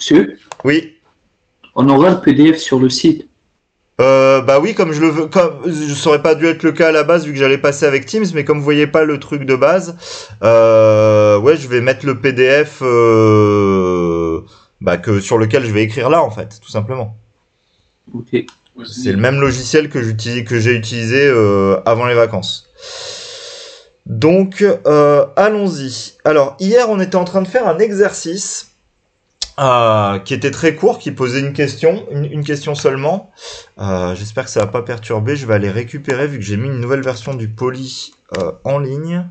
Monsieur, Oui. on aura le PDF sur le site. Bah oui, comme je le veux, comme ça aurait pas dû être le cas à la base vu que j'allais passer avec Teams, mais comme vous voyez pas le truc de base, ouais, je vais mettre le PDF bah, sur lequel je vais écrire là en fait, tout simplement. Ok. C'est le même logiciel que j'ai utilisé avant les vacances. Donc, allons-y. Alors, hier, on était en train de faire un exercice qui était très court, qui posait une question seulement. J'espère que ça va pas perturber. Je vais aller récupérer vu que j'ai mis une nouvelle version du Poly en ligne.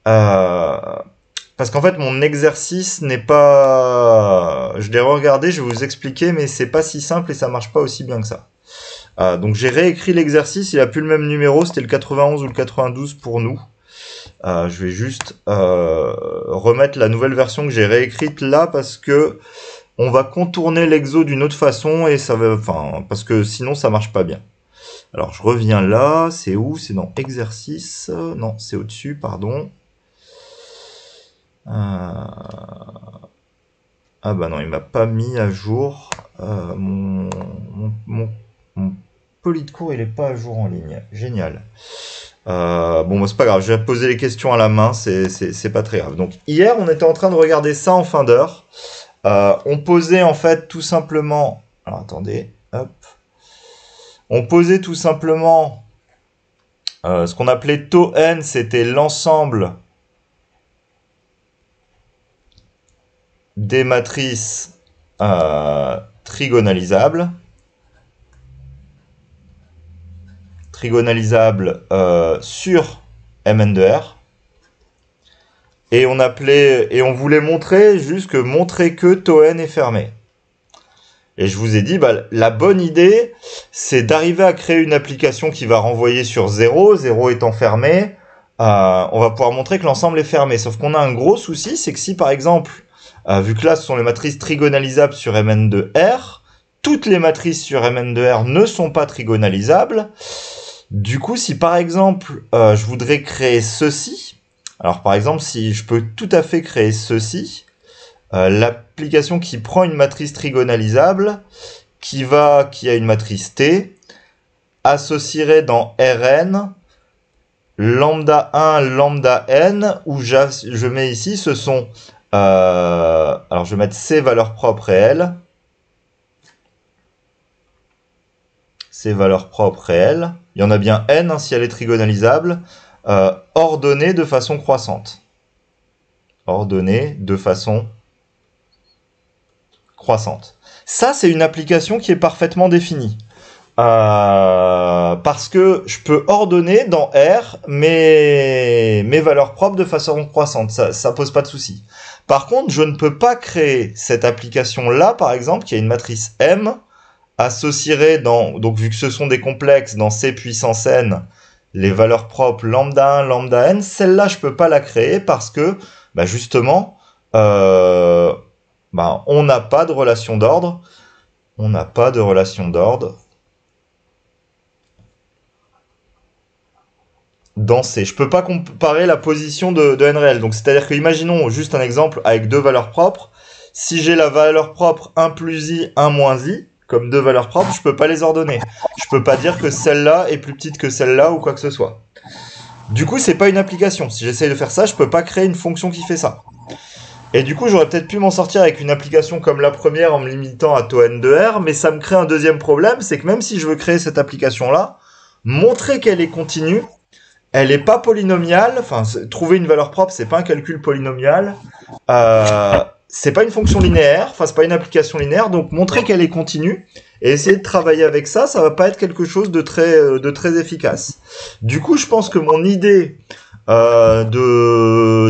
Parce qu'en fait, mon exercice n'est pas... Je l'ai regardé, je vais vous expliquer, mais c'est pas si simple et ça marche pas aussi bien que ça. Donc j'ai réécrit l'exercice, il a plus le même numéro, c'était le 91 ou le 92 pour nous. Je vais juste remettre la nouvelle version que j'ai réécrite là parce que on va contourner l'exo d'une autre façon et ça va, enfin, parce que sinon ça marche pas bien. Alors je reviens là, c'est où? C'est dans exercice, non, c'est au-dessus, pardon. Ah bah non, il m'a pas mis à jour mon poly de cours, il est pas à jour en ligne. Génial. Bon, bah, c'est pas grave, je vais poser les questions à la main, c'est pas très grave. Donc hier, on était en train de regarder ça en fin d'heure. On posait en fait tout simplement... Alors attendez, hop. On posait tout simplement ce qu'on appelait tau n, c'était l'ensemble des matrices trigonalisables. Sur Mn de R. Et on voulait montrer juste que montrer que tau n est fermé. Et je vous ai dit, bah, la bonne idée, c'est d'arriver à créer une application qui va renvoyer sur 0, 0 étant fermé. On va pouvoir montrer que l'ensemble est fermé. Sauf qu'on a un gros souci, c'est que si par exemple, vu que là ce sont les matrices trigonalisables sur Mn de R, toutes les matrices sur Mn de R ne sont pas trigonalisables. Du coup, si par exemple, je voudrais créer ceci, alors par exemple, si je peux tout à fait créer ceci, l'application qui prend une matrice trigonalisable, qui a une matrice T, associerait dans Rn lambda 1, lambda n, où je mets ici, ce sont, alors je vais mettre C valeurs propres réelles, C valeurs propres réelles, il y en a bien n hein, si elle est trigonalisable, ordonnée de façon croissante. Ordonnée de façon croissante. Ça, c'est une application qui est parfaitement définie. Parce que je peux ordonner dans R mes valeurs propres de façon croissante. Ça pose pas de souci. Par contre, je ne peux pas créer cette application-là, par exemple, qui a une matrice M, associerait donc vu que ce sont des complexes dans C puissance n, les valeurs propres lambda 1, lambda n, celle-là, je peux pas la créer parce que, bah justement, on n'a pas de relation d'ordre. On n'a pas de relation d'ordre dans C. Je peux pas comparer la position de n réel. Donc, c'est-à-dire que, imaginons juste un exemple avec deux valeurs propres. Si j'ai la valeur propre 1 plus i, 1 moins i, comme deux valeurs propres, je peux pas les ordonner. Je peux pas dire que celle-là est plus petite que celle-là ou quoi que ce soit. Du coup, c'est pas une application. Si j'essaye de faire ça, je peux pas créer une fonction qui fait ça. Et du coup, j'aurais peut-être pu m'en sortir avec une application comme la première en me limitant à tau n de R, mais ça me crée un deuxième problème, c'est que même si je veux créer cette application-là, montrer qu'elle est continue, elle n'est pas polynomiale, enfin, trouver une valeur propre, c'est pas un calcul polynomial, c'est pas une fonction linéaire, enfin, c'est pas une application linéaire, donc montrer qu'elle est continue, et essayer de travailler avec ça, ça va pas être quelque chose de très efficace. Du coup, je pense que mon idée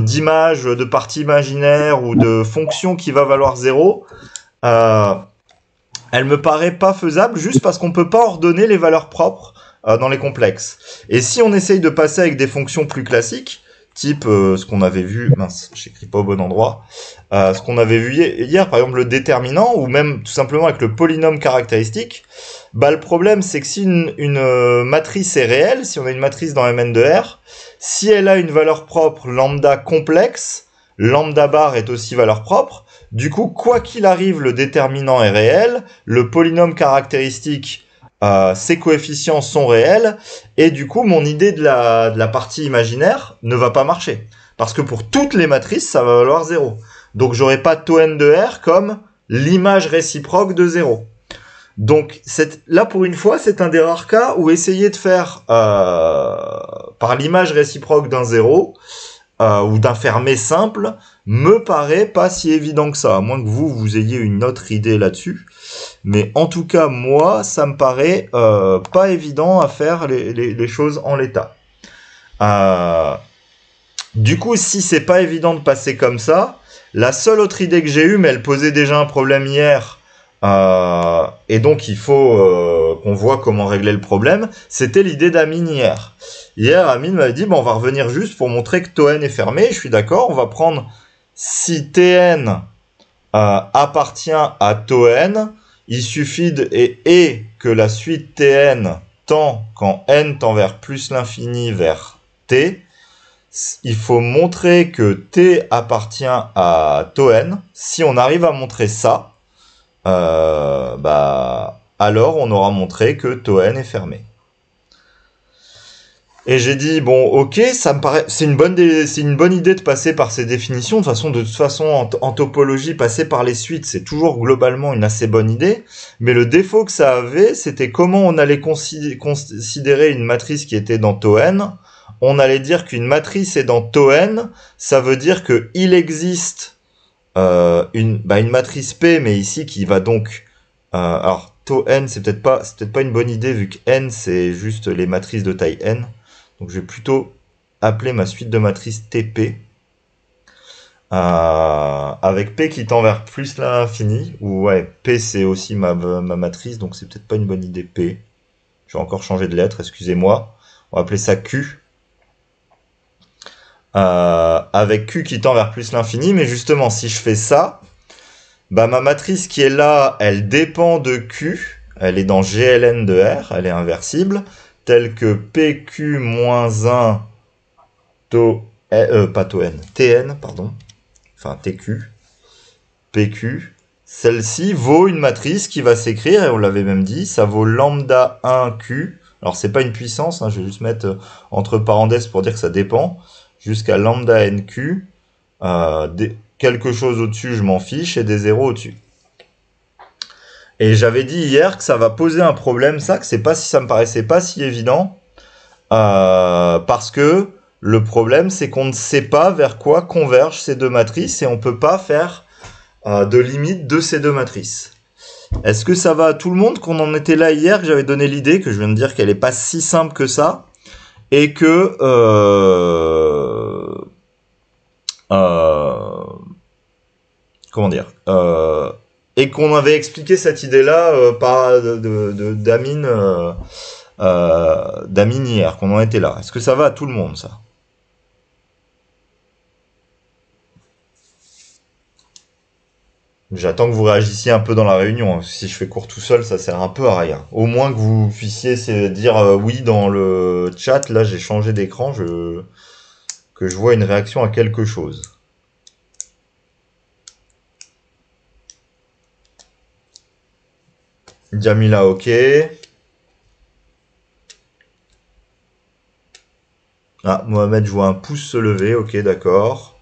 d'image, de partie imaginaire ou de fonction qui va valoir 0, elle me paraît pas faisable juste parce qu'on peut pas ordonner les valeurs propres dans les complexes. Et si on essaye de passer avec des fonctions plus classiques, type ce qu'on avait vu, mince, j'écris pas au bon endroit, ce qu'on avait vu hier, par exemple le déterminant, ou même tout simplement avec le polynôme caractéristique, bah le problème c'est que si une matrice est réelle, si on a une matrice dans Mn de R, si elle a une valeur propre lambda complexe, lambda bar est aussi valeur propre. Du coup, quoi qu'il arrive, le déterminant est réel, le polynôme caractéristique, ses coefficients sont réels, et du coup, mon idée de la partie imaginaire ne va pas marcher. Parce que pour toutes les matrices, ça va valoir 0. Donc, j'aurai pas tau n de R comme l'image réciproque de 0. Donc, là, pour une fois, c'est un des rares cas où essayer de faire par l'image réciproque d'un 0 ou d'un fermé simple me paraît pas si évident que ça, à moins que vous ayez une autre idée là-dessus. Mais en tout cas, moi, ça me paraît pas évident à faire les choses en l'état. Du coup, si c'est pas évident de passer comme ça, la seule autre idée que j'ai eue, mais elle posait déjà un problème hier, et donc il faut qu'on voit comment régler le problème, c'était l'idée d'Amine hier. Hier, Amine m'avait dit, bon, on va revenir juste pour montrer que tau n est fermé. Je suis d'accord, on va prendre si Tn appartient à tau n, il suffit et que la suite Tn tend, quand n tend vers plus l'infini, vers t, il faut montrer que t appartient à tau n. Si on arrive à montrer ça, alors on aura montré que tau n est fermé. Et j'ai dit, bon, ok, ça me paraît, c'est une bonne idée de passer par ces définitions. De toute façon, en topologie, passer par les suites, c'est toujours globalement une assez bonne idée. Mais le défaut que ça avait, c'était comment on allait considérer une matrice qui était dans tau n. On allait dire qu'une matrice est dans tau n, ça veut dire qu'il existe une matrice P, mais ici qui va donc... alors, tau n, c'est peut-être pas une bonne idée, vu que n, c'est juste les matrices de taille n. Donc, je vais plutôt appeler ma suite de matrices TP, avec P qui tend vers plus l'infini, ou ouais, P c'est aussi ma matrice, donc c'est peut-être pas une bonne idée P. Je vais encore changer de lettre, excusez-moi. On va appeler ça Q. Avec Q qui tend vers plus l'infini, mais justement, si je fais ça, ma matrice qui est là, elle dépend de Q, elle est dans GLN de R, elle est inversible, telle que PQ-1 pas tau n, TN, pardon, enfin TQ, PQ, celle-ci vaut une matrice qui va s'écrire, et on l'avait même dit, ça vaut lambda 1Q, alors c'est pas une puissance, je vais juste mettre entre parenthèses pour dire que ça dépend, jusqu'à lambda NQ, quelque chose au-dessus, je m'en fiche, et des zéros au-dessus. Et j'avais dit hier que ça va poser un problème, ça me paraissait pas si évident, parce que le problème, c'est qu'on ne sait pas vers quoi convergent ces deux matrices, et on peut pas faire de limite de ces deux matrices. Est-ce que ça va à tout le monde qu'on en était là hier, que j'avais donné l'idée, que je viens de dire qu'elle est pas si simple que ça, et que... comment dire et qu'on avait expliqué cette idée-là d'Amine hier, qu'on en était là. Est-ce que ça va à tout le monde, ça? J'attends que vous réagissiez un peu dans la réunion. Si je fais court tout seul, ça sert un peu à rien. Au moins que vous puissiez dire oui dans le chat. Là, j'ai changé d'écran, que je vois une réaction à quelque chose. Jamila, ok. Ah, Mohamed, je vois un pouce se lever, ok, d'accord.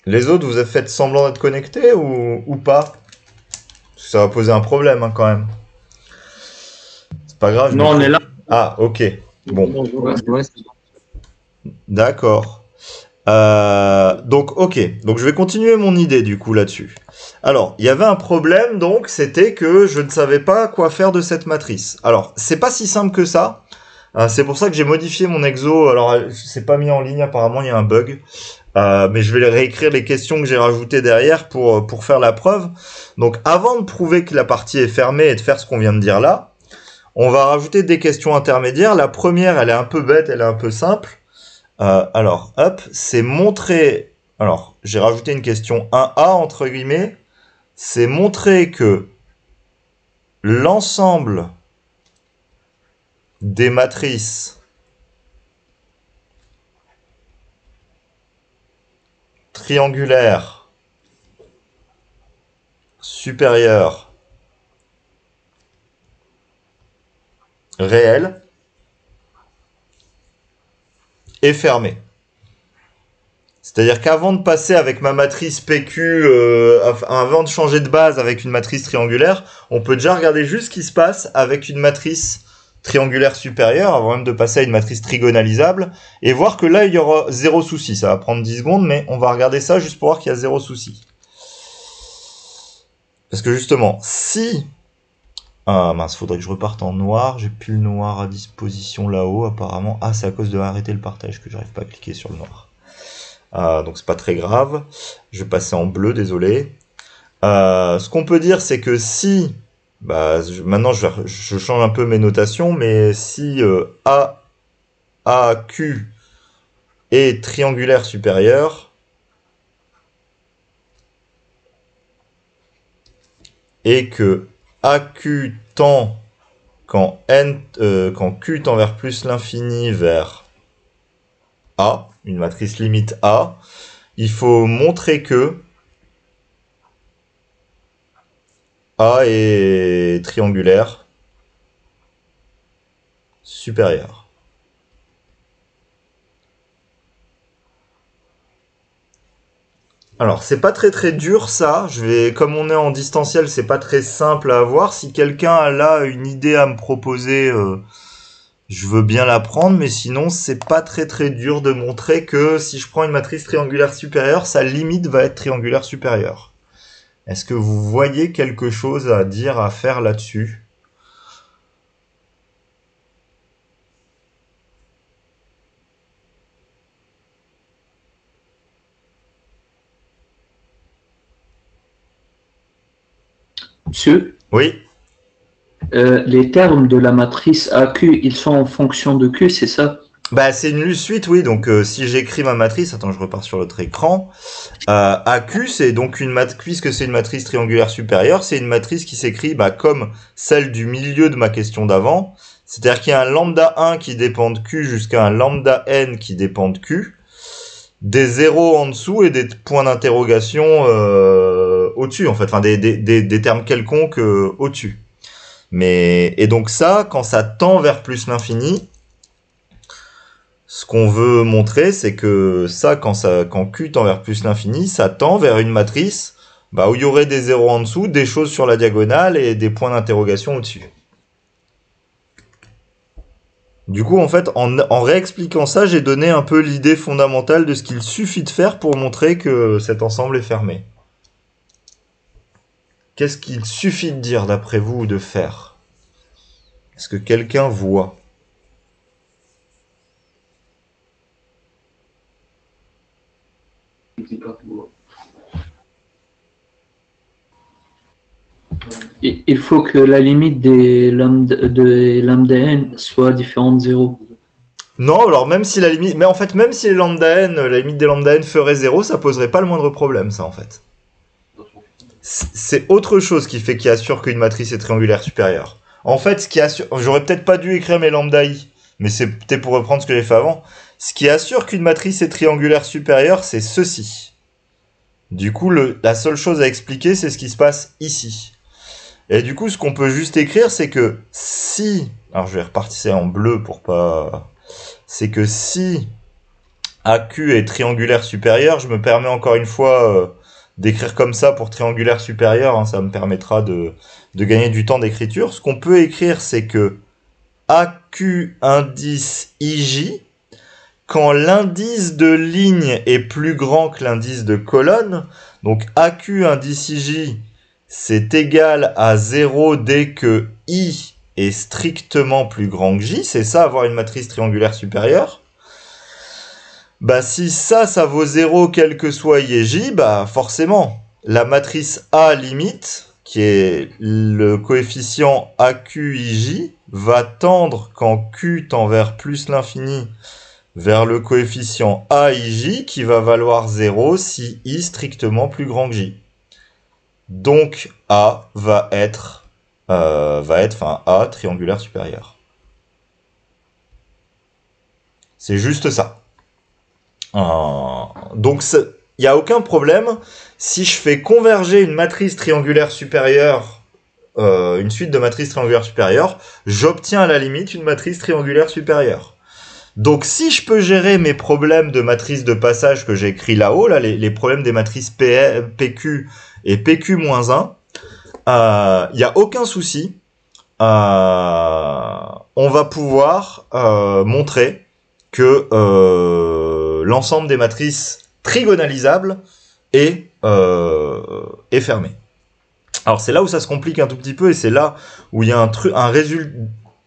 Les autres, vous avez fait semblant d'être connectés ou pas? Ça va poser un problème quand même. C'est pas grave. Non, on est là. Ah, ok. Bon. D'accord. Donc, ok. Donc, je vais continuer mon idée du coup là-dessus. Alors, il y avait un problème, donc, c'était que je ne savais pas quoi faire de cette matrice. Alors, c'est pas si simple que ça. C'est pour ça que j'ai modifié mon exo. Alors, c'est pas mis en ligne, apparemment, il y a un bug. Mais je vais réécrire les questions que j'ai rajoutées derrière pour faire la preuve. Donc, avant de prouver que la partie est fermée et de faire ce qu'on vient de dire là, on va rajouter des questions intermédiaires. La première, elle est un peu bête, elle est un peu simple. Alors, hop, c'est montrer... Alors, j'ai rajouté une question 1A, entre guillemets. C'est montrer que l'ensemble des matrices triangulaires supérieures réelles est fermée. C'est-à-dire qu'avant de passer avec ma matrice PQ, avant de changer de base avec une matrice triangulaire, on peut déjà regarder juste ce qui se passe avec une matrice triangulaire supérieure, avant même de passer à une matrice trigonalisable, et voir que là, il y aura zéro souci. Ça va prendre 10 secondes, mais on va regarder ça juste pour voir qu'il y a zéro souci. Parce que justement, si... Ah mince, faudrait que je reparte en noir. J'ai plus le noir à disposition là-haut, apparemment. Ah, c'est à cause de arrêter le partage que j'arrive pas à cliquer sur le noir. Donc c'est pas très grave. Je vais passer en bleu, désolé. Ce qu'on peut dire, c'est que si... maintenant, je change un peu mes notations, mais si AQ est triangulaire supérieur, et que AQ tend, quand Q tend vers plus l'infini vers A, une matrice limite A, il faut montrer que A est triangulaire supérieur. Alors, c'est pas très dur ça. Comme on est en distanciel, c'est pas très simple à avoir. Si quelqu'un a là une idée à me proposer, je veux bien la prendre, mais sinon, c'est pas très dur de montrer que si je prends une matrice triangulaire supérieure, sa limite va être triangulaire supérieure. Est-ce que vous voyez quelque chose à dire, à faire là-dessus ? Monsieur, Oui. les termes de la matrice AQ, ils sont en fonction de Q, c'est ça? C'est une suite, oui. Donc, si j'écris ma matrice, attends, je repars sur l'autre écran. AQ, c'est donc puisque c'est une matrice triangulaire supérieure, c'est une matrice qui s'écrit comme celle du milieu de ma question d'avant. C'est-à-dire qu'il y a un lambda 1 qui dépend de Q jusqu'à un lambda n qui dépend de Q. Des zéros en dessous et des points d'interrogation au-dessus, en fait. Enfin, des termes quelconques au-dessus. Et donc ça, quand ça tend vers plus l'infini, ce qu'on veut montrer, c'est que ça, quand Q tend vers plus l'infini, ça tend vers une matrice où il y aurait des zéros en dessous, des choses sur la diagonale et des points d'interrogation au-dessus. Du coup, en fait, en réexpliquant ça, j'ai donné un peu l'idée fondamentale de ce qu'il suffit de faire pour montrer que cet ensemble est fermé. Qu'est-ce qu'il suffit de dire, d'après vous, ou de faire? Est-ce que quelqu'un voit? Il faut que la limite des lambda n soit différente de 0. Non, alors même si la limite... Mais en fait, même si les lambda n, la limite des lambda n ferait 0, ça poserait pas le moindre problème, ça, en fait. C'est autre chose qui assure qu'une matrice est triangulaire supérieure. En fait, ce qui assure... J'aurais peut-être pas dû écrire mes lambda i, mais c'est peut-être pour reprendre ce que j'ai fait avant. Ce qui assure qu'une matrice est triangulaire supérieure, c'est ceci. Du coup, la seule chose à expliquer, c'est ce qui se passe ici. Et du coup, ce qu'on peut juste écrire, c'est que si... Alors, je vais repartir en bleu pour pas... C'est que si AQ est triangulaire supérieur, je me permets encore une fois d'écrire comme ça pour triangulaire supérieur, hein, ça me permettra de gagner du temps d'écriture. Ce qu'on peut écrire, c'est que AQ indice IJ, quand l'indice de ligne est plus grand que l'indice de colonne, donc AQ indice IJ, c'est égal à 0 dès que I est strictement plus grand que J, c'est ça avoir une matrice triangulaire supérieure. Si ça vaut 0 quel que soit I et J, forcément, la matrice A limite, qui est le coefficient AQIJ, va tendre quand Q tend vers plus l'infini vers le coefficient AIJ qui va valoir 0 si I strictement plus grand que J. Donc A va être A triangulaire supérieur. C'est juste ça. Donc, il n'y a aucun problème. Si je fais converger une matrice triangulaire supérieure, une suite de matrices triangulaires supérieures, j'obtiens à la limite une matrice triangulaire supérieure. Donc, si je peux gérer mes problèmes de matrice de passage que j'ai écrit là-haut, là, les problèmes des matrices PQ et PQ-1, il n'y a aucun souci. On va pouvoir montrer que l'ensemble des matrices trigonalisables est fermé. Alors c'est là où ça se complique un tout petit peu et c'est là où il y a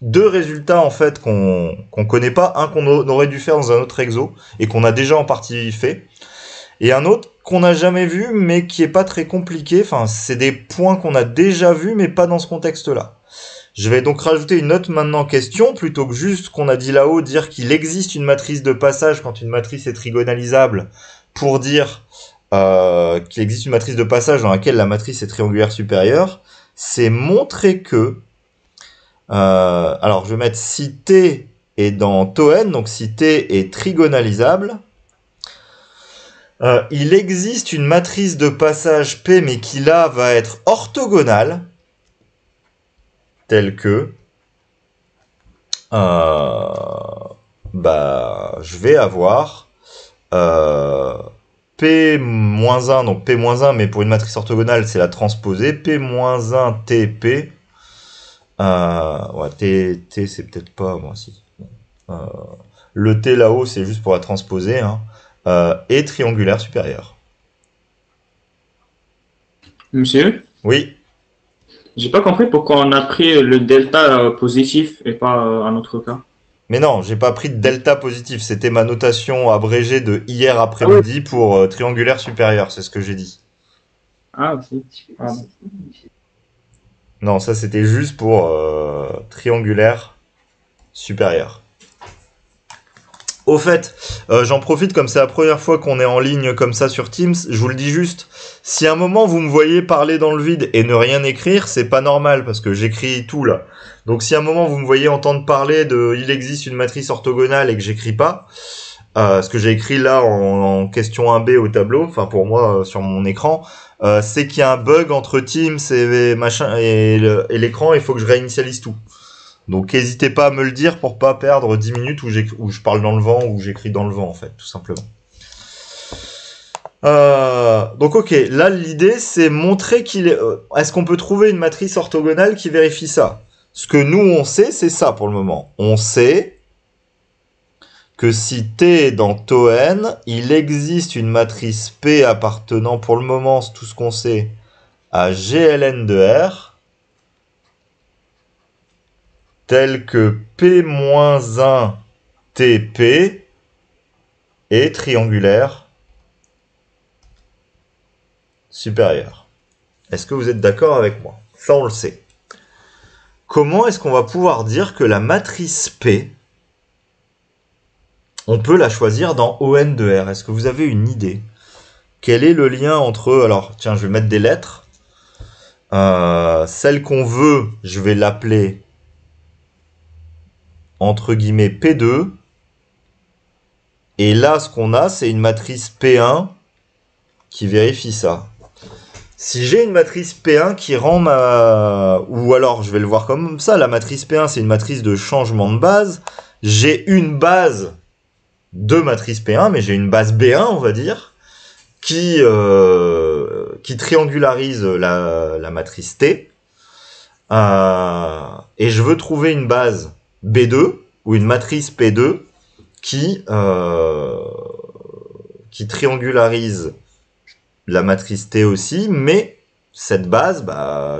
deux résultats en fait qu'on connaît pas, un qu'on aurait dû faire dans un autre exo et qu'on a déjà en partie fait, et un autre qu'on n'a jamais vu mais qui est pas très compliqué. Enfin, c'est des points qu'on a déjà vus mais pas dans ce contexte-là. Je vais donc rajouter une autre maintenant question, plutôt que juste qu'on a dit là-haut, dire qu'il existe une matrice de passage quand une matrice est trigonalisable, pour dire qu'il existe une matrice de passage dans laquelle la matrice est triangulaire supérieure. C'est montrer que, alors je vais mettre si T est dans Toen, donc si T est trigonalisable, il existe une matrice de passage P, mais qui là va être orthogonale, telle que je vais avoir P-1, donc P-1, mais pour une matrice orthogonale, c'est la transposée, P-1 TP. Ouais, T c'est peut-être pas, moi si. Le T là-haut, c'est juste pour la transposer, hein, et triangulaire supérieur. Monsieur? Oui. J'ai pas compris pourquoi on a pris le delta positif et pas un autre cas. Mais non, j'ai pas pris de delta positif. C'était ma notation abrégée de hier après-midi pour triangulaire supérieur. C'est ce que j'ai dit. Ah, si. Ah, non, ça c'était juste pour triangulaire supérieur. Au fait, j'en profite comme c'est la première fois qu'on est en ligne comme ça sur Teams, je vous le dis juste, si à un moment vous me voyez parler dans le vide et ne rien écrire, c'est pas normal parce que j'écris tout là. Donc si à un moment vous me voyez entendre parler de il existe une matrice orthogonale et que j'écris pas, ce que j'ai écrit là en question 1b au tableau, enfin pour moi sur mon écran, c'est qu'il y a un bug entre Teams et machin et l'écran, il faut que je réinitialise tout. Donc n'hésitez pas à me le dire pour pas perdre 10 minutes où je parle dans le vent ou j'écris dans le vent en fait, tout simplement. Donc ok, là l'idée c'est montrer qu'il est... est-ce qu'on peut trouver une matrice orthogonale qui vérifie ça? Ce que nous on sait, c'est ça pour le moment. On sait que si T est dans Toen, il existe une matrice P appartenant pour le moment, c'est tout ce qu'on sait, à GLN de R, tel que P-1 TP est triangulaire supérieur. Est-ce que vous êtes d'accord avec moi? Ça, on le sait. Comment est-ce qu'on va pouvoir dire que la matrice P, on peut la choisir dans ON de R? Est-ce que vous avez une idée? Quel est le lien entre... Alors, tiens, je vais mettre des lettres. Celle qu'on veut, je vais l'appeler entre guillemets P2, et là ce qu'on a c'est une matrice P1 qui vérifie ça. Si j'ai une matrice P1 qui rend ou alors je vais le voir comme ça, la matrice P1 c'est une matrice de changement de base, j'ai une base de matrice P1, mais j'ai une base B1 on va dire, qui triangularise la matrice T, et je veux trouver une base B2 ou une matrice P2 qui triangularise la matrice T aussi, mais cette base,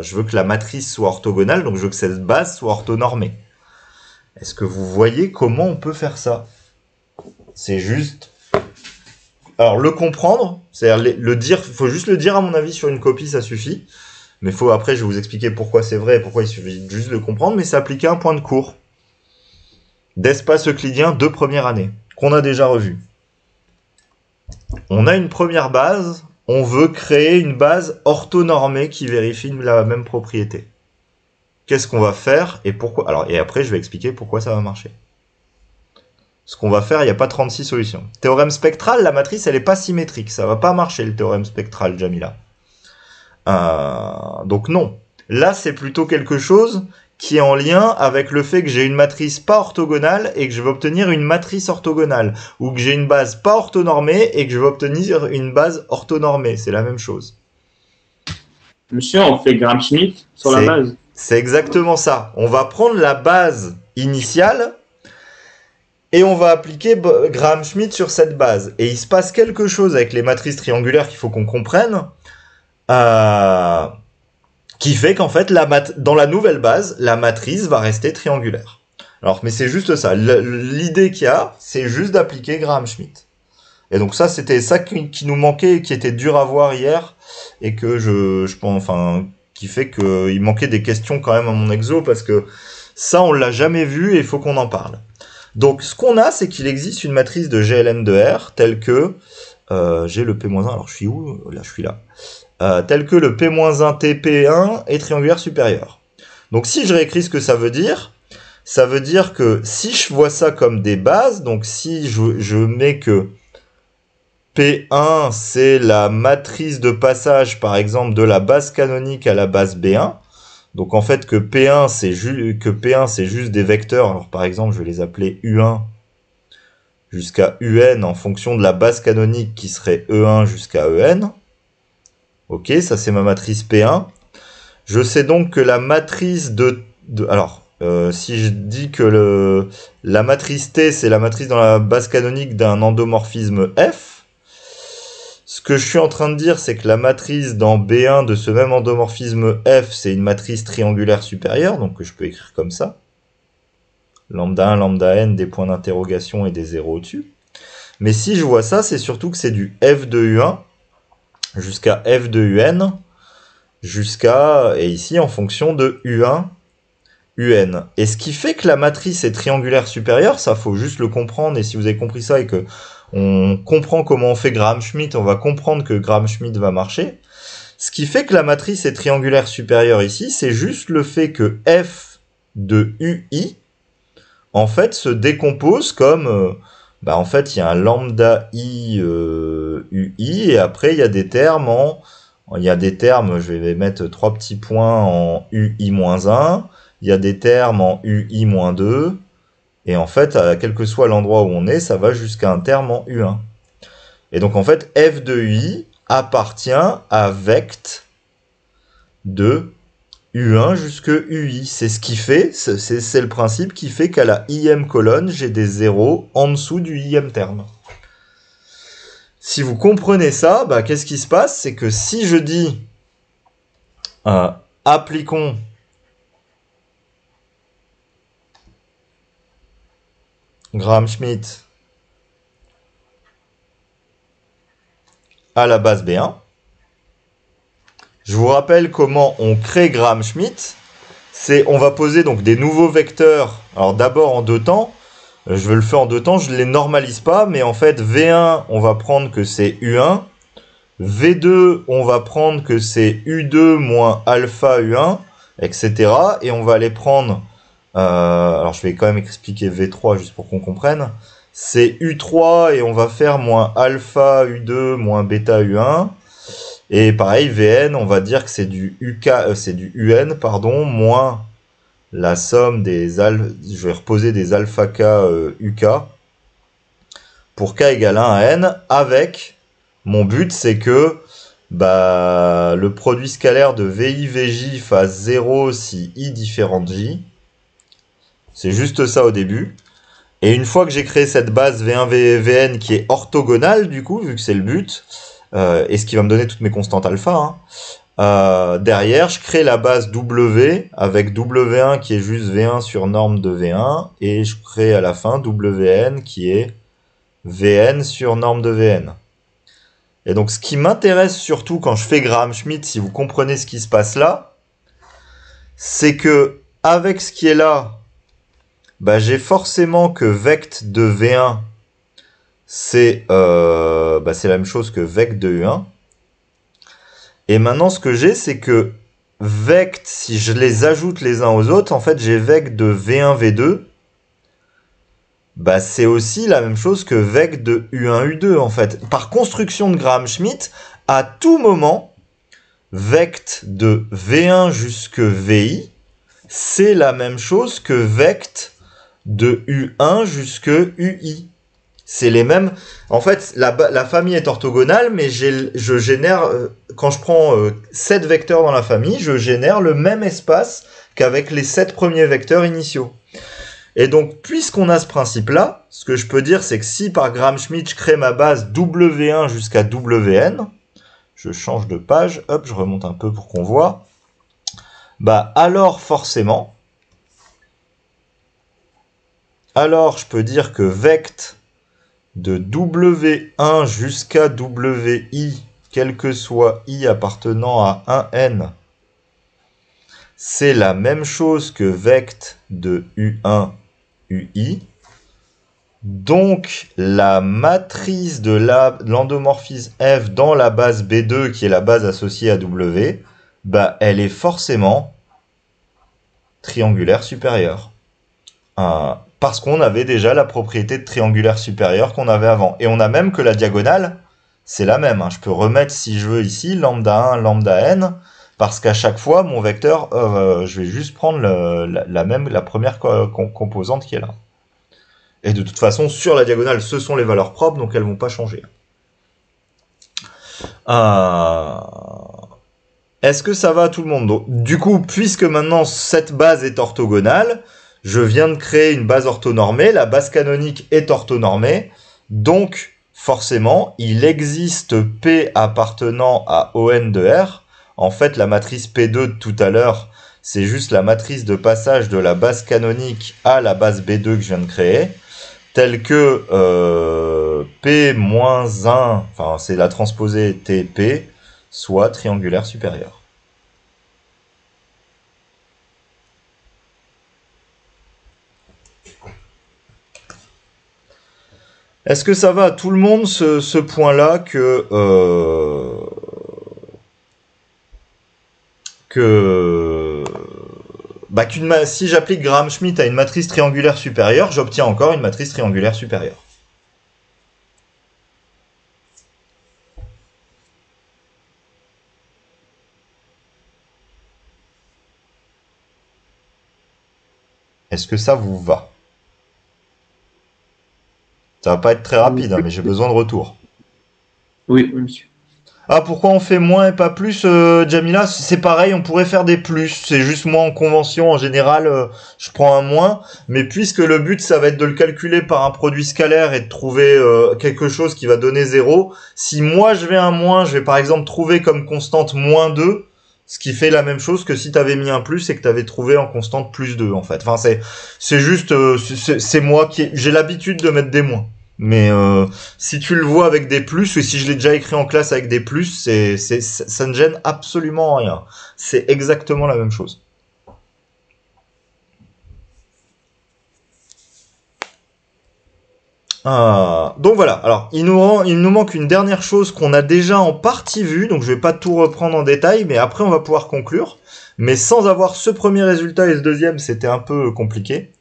je veux que la matrice soit orthogonale, donc je veux que cette base soit orthonormée. Est-ce que vous voyez comment on peut faire ça? C'est juste... Alors, le comprendre, c'est-à-dire le dire, il faut juste le dire à mon avis sur une copie, ça suffit. Mais après, je vais vous expliquer pourquoi c'est vrai et pourquoi il suffit juste de le comprendre, mais c'est appliquer un point de cours d'espace euclidien de première année, qu'on a déjà revu. On a une première base, on veut créer une base orthonormée qui vérifie la même propriété. Qu'est-ce qu'on va faire et pourquoi? Alors, et après, je vais expliquer pourquoi ça va marcher. ce qu'on va faire, il n'y a pas 36 solutions. Théorème spectral, la matrice, elle n'est pas symétrique. Ça va pas marcher, le théorème spectral, Jamila. Donc non. Là, c'est plutôt quelque chose qui est en lien avec le fait que j'ai une matrice pas orthogonale et que je vais obtenir une matrice orthogonale. Ou que j'ai une base pas orthonormée et que je vais obtenir une base orthonormée. C'est la même chose. Monsieur, on fait Gram-Schmidt sur la base. C'est exactement ça. On va prendre la base initiale et on va appliquer Gram-Schmidt sur cette base. Et il se passe quelque chose avec les matrices triangulaires qu'il faut qu'on comprenne, qui fait qu'en fait, dans la nouvelle base, la matrice va rester triangulaire. Alors, mais c'est juste ça. L'idée qu'il y a, c'est juste d'appliquer Gram-Schmidt. Et donc ça, c'était ça qui nous manquait et qui était dur à voir hier, et que je pense, enfin, qui fait qu'il manquait des questions quand même à mon exo, parce que ça, on l'a jamais vu et il faut qu'on en parle. Donc, ce qu'on a, c'est qu'il existe une matrice de GLN de R telle que, j'ai le P-1, alors je suis où? Là, je suis là. Tel que le P-1 TP1 est triangulaire supérieur. Donc, si je réécris ce que ça veut dire que si je vois ça comme des bases, donc si je mets que P1, c'est la matrice de passage, par exemple, de la base canonique à la base B1. Donc, en fait, que P1, c'est juste des vecteurs. Alors, par exemple, je vais les appeler U1 jusqu'à UN en fonction de la base canonique qui serait E1 jusqu'à EN. Ok, ça, c'est ma matrice P1. Je sais donc que la matrice si je dis que la matrice T, c'est la matrice dans la base canonique d'un endomorphisme F, ce que je suis en train de dire, c'est que la matrice dans B1 de ce même endomorphisme F, c'est une matrice triangulaire supérieure, donc que je peux écrire comme ça. Lambda 1, lambda n, des points d'interrogation et des zéros au-dessus. Mais si je vois ça, c'est surtout que c'est du F de U1 jusqu'à F de UN, et ici en fonction de U1, UN. Et ce qui fait que la matrice est triangulaire supérieure, ça faut juste le comprendre, et si vous avez compris ça et que on comprend comment on fait Gram-Schmidt, on va comprendre que Gram-Schmidt va marcher. Ce qui fait que la matrice est triangulaire supérieure ici, c'est juste le fait que F de UI, en fait, se décompose comme, en fait, il y a un lambda I UI, et après, il y a des termes je vais mettre 3 petits points en UI-1, il y a des termes en UI-2, et en fait, quel que soit l'endroit où on est, ça va jusqu'à un terme en U1. Et donc, en fait, F de UI appartient à vect de U1 jusque UI. C'est ce qui fait, c'est le principe qui fait qu'à la ième colonne, j'ai des zéros en dessous du ième terme. Si vous comprenez ça, qu'est-ce qui se passe? C'est que si je dis appliquons Gram-Schmidt à la base B1. Je vous rappelle comment on crée Gram-Schmidt. On va poser donc des nouveaux vecteurs. Alors d'abord en deux temps. Je vais le faire en deux temps. Je ne les normalise pas. Mais en fait, V1, on va prendre que c'est U1. V2, on va prendre que c'est U2 moins alpha U1, etc. Et on va les prendre... alors je vais quand même expliquer V3 juste pour qu'on comprenne. C'est U3 et on va faire moins alpha U2 moins bêta U1. Et pareil, Vn, on va dire que c'est du UN, moins la somme des je vais reposer des alpha k UK pour k égale 1 à n, avec mon but, c'est que le produit scalaire de VI VJ fasse 0 si I différent de J. C'est juste ça au début. Et une fois que j'ai créé cette base V1 VN qui est orthogonale, du coup, vu que c'est le but, et ce qui va me donner toutes mes constantes alpha, derrière, je crée la base W avec W1 qui est juste V1 sur norme de V1, et je crée à la fin WN qui est Vn sur norme de Vn. Et donc, ce qui m'intéresse surtout quand je fais Gram-Schmidt, si vous comprenez ce qui se passe là, c'est que avec ce qui est là, j'ai forcément que vect de V1, c'est la même chose que vect de U1. Et maintenant, ce que j'ai, c'est que vect, si je les ajoute les uns aux autres, en fait, j'ai vect de V1, V2. bah, c'est aussi la même chose que vect de U1, U2, en fait. Par construction de Graham-Schmitt, à tout moment, vect de V1 jusque VI, c'est la même chose que vect de U1 jusque UI. C'est les mêmes. En fait, la famille est orthogonale, mais je génère, quand je prends 7 vecteurs dans la famille, je génère le même espace qu'avec les 7 premiers vecteurs initiaux. Et donc, puisqu'on a ce principe-là, ce que je peux dire, c'est que si par Graham-Schmitt, je crée ma base W1 jusqu'à Wn, je change de page, hop, je remonte un peu pour qu'on voit, bah alors forcément, alors je peux dire que vect de W1 jusqu'à WI, quel que soit I appartenant à un N, c'est la même chose que vect de U1, UI. Donc, la matrice de l'endomorphisme F dans la base B2, qui est la base associée à W, bah, elle est forcément triangulaire supérieure. Parce qu'on avait déjà la propriété de triangulaire supérieure qu'on avait avant. Et on a même que la diagonale, c'est la même. Je peux remettre, si je veux, ici, lambda 1, lambda n, parce qu'à chaque fois, mon vecteur, je vais juste prendre la première composante qui est là. Et de toute façon, sur la diagonale, ce sont les valeurs propres, donc elles ne vont pas changer. Est-ce que ça va à tout le monde? Donc, du coup, puisque maintenant cette base est orthogonale, je viens de créer une base orthonormée, la base canonique est orthonormée, donc forcément, il existe P appartenant à ON de R. En fait, la matrice P2 de tout à l'heure, c'est juste la matrice de passage de la base canonique à la base B2 que je viens de créer, telle que P-1, enfin c'est la transposée TP, soit triangulaire supérieur. Est-ce que ça va à tout le monde ce point-là que si j'applique Graham-Schmitt à une matrice triangulaire supérieure, j'obtiens encore une matrice triangulaire supérieure. Est-ce que ça vous va? Ça va pas être très rapide, mais j'ai besoin de retour. Oui, monsieur. Ah, pourquoi on fait moins et pas plus, Jamila? C'est pareil, on pourrait faire des plus. C'est juste moi en convention, en général, je prends un moins. Mais puisque le but, ça va être de le calculer par un produit scalaire et de trouver quelque chose qui va donner 0, si moi je vais un moins, je vais par exemple trouver comme constante moins 2, ce qui fait la même chose que si tu avais mis un plus et que tu avais trouvé en constante plus 2, en fait. Enfin, c'est juste, c'est moi j'ai l'habitude de mettre des moins. Mais si tu le vois avec des plus, ou si je l'ai déjà écrit en classe avec des plus, ça ne gêne absolument rien. C'est exactement la même chose. Donc voilà, alors il nous manque une dernière chose qu'on a déjà en partie vue, donc je vais pas tout reprendre en détail, mais après on va pouvoir conclure. Mais sans avoir ce premier résultat et ce deuxième, c'était un peu compliqué.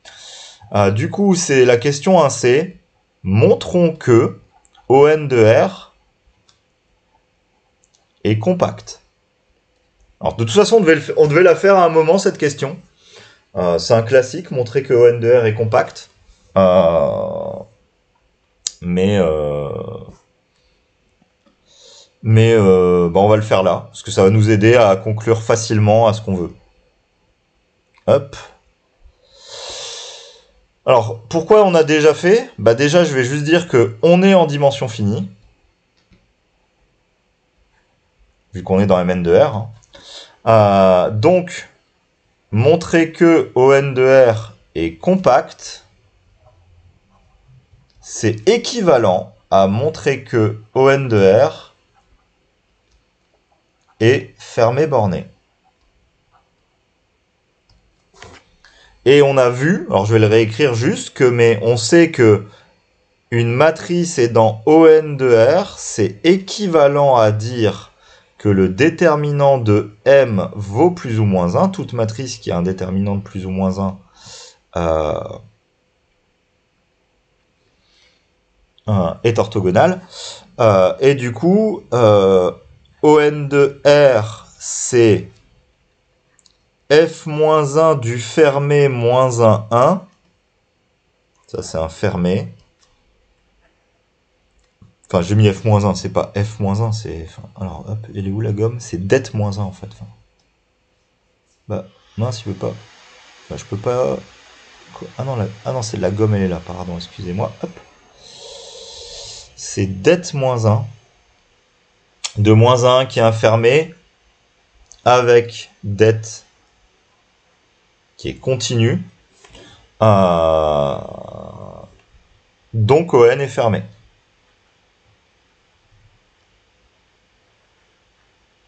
Du coup, c'est la question 1C. Montrons que ON de R est compact. Alors de toute façon, on devait la faire à un moment, cette question. C'est un classique, montrer que ON de R est compact. On va le faire là, parce que ça va nous aider à conclure facilement à ce qu'on veut. Hop. Alors, pourquoi on a déjà fait? Bah déjà, je vais juste dire que on est en dimension finie, vu qu'on est dans Mn de R. Donc, montrer que ON de R est compact, c'est équivalent à montrer que ON de R est fermé borné. Et on a vu, alors je vais le réécrire juste, mais on sait que une matrice est dans ON de R, c'est équivalent à dire que le déterminant de M vaut plus ou moins 1, toute matrice qui a un déterminant de plus ou moins 1, est orthogonal. Et du coup, ON de R, c'est F-1 du fermé moins 1. Ça, c'est un fermé. Enfin, j'ai mis F-1, c'est pas F-1, c'est... Enfin, alors, hop, elle est où la gomme? C'est det-1 en fait. Enfin, bah, mince, il veut pas... Enfin, je peux pas... Ah non, c'est la gomme, elle est là, pardon, excusez-moi. Hop. C'est det-1 de moins 1 qui est un fermé avec det qui est continu. Donc ON est fermé.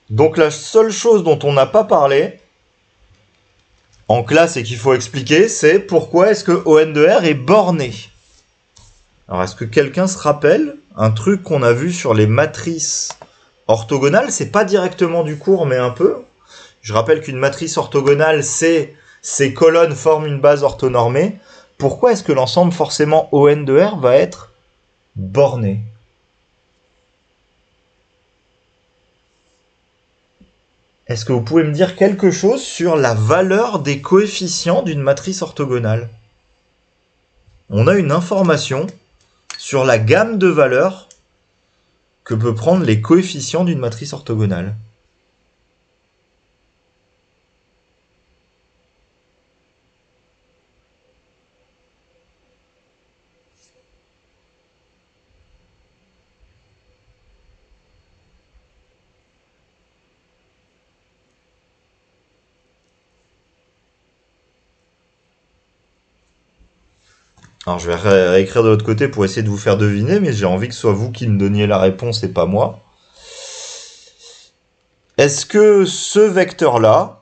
Donc la seule chose dont on n'a pas parlé en classe et qu'il faut expliquer, c'est pourquoi est-ce que ON de R est borné. Alors est-ce que quelqu'un se rappelle un truc qu'on a vu sur les matrices orthogonales? C'est pas directement du cours, mais un peu. Je rappelle qu'une matrice orthogonale, c'est ces colonnes forment une base orthonormée. Pourquoi est-ce que l'ensemble forcément ON de R va être borné? Est-ce que vous pouvez me dire quelque chose sur la valeur des coefficients d'une matrice orthogonale? On a une information sur la gamme de valeurs que peut prendre les coefficients d'une matrice orthogonale. Alors je vais réécrire de l'autre côté pour essayer de vous faire deviner, mais j'ai envie que ce soit vous qui me donniez la réponse et pas moi. Est-ce que ce vecteur-là,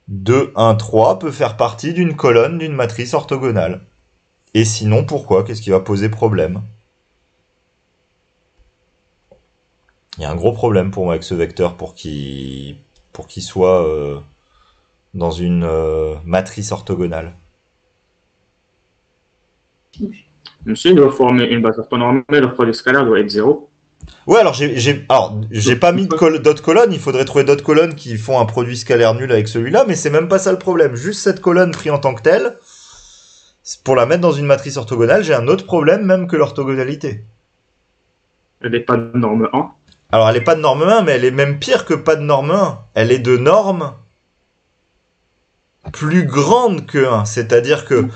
2, 1, 3, peut faire partie d'une colonne d'une matrice orthogonale? Et sinon, pourquoi? Qu'est-ce qui va poser problème? Il y a un gros problème pour moi avec ce vecteur pour qu'il soit dans une matrice orthogonale. Monsieur, il doit former une base orthonormée, le produit scalaire doit être 0. Ouais, alors j'ai pas mis d'autres colonnes, il faudrait trouver d'autres colonnes qui font un produit scalaire nul avec celui-là, mais c'est même pas ça le problème. Juste cette colonne prise en tant que telle, pour la mettre dans une matrice orthogonale, j'ai un autre problème même que l'orthogonalité. Elle n'est pas de norme 1. Alors elle est pas de norme 1, mais elle est même pire que pas de norme 1. Elle est de norme plus grande que 1, c'est-à-dire que...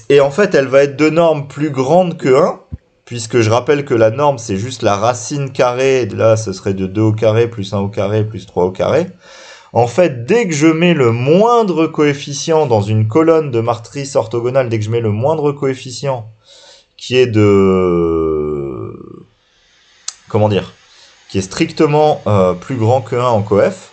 Et en fait, elle va être de norme plus grande que 1, puisque je rappelle que la norme, c'est juste la racine carrée. Là, ce serait de 2 au carré, plus 1 au carré, plus 3 au carré. En fait, dès que je mets le moindre coefficient dans une colonne de matrice orthogonale, dès que je mets le moindre coefficient qui est de... Comment dire? Qui est strictement plus grand que 1 en coef,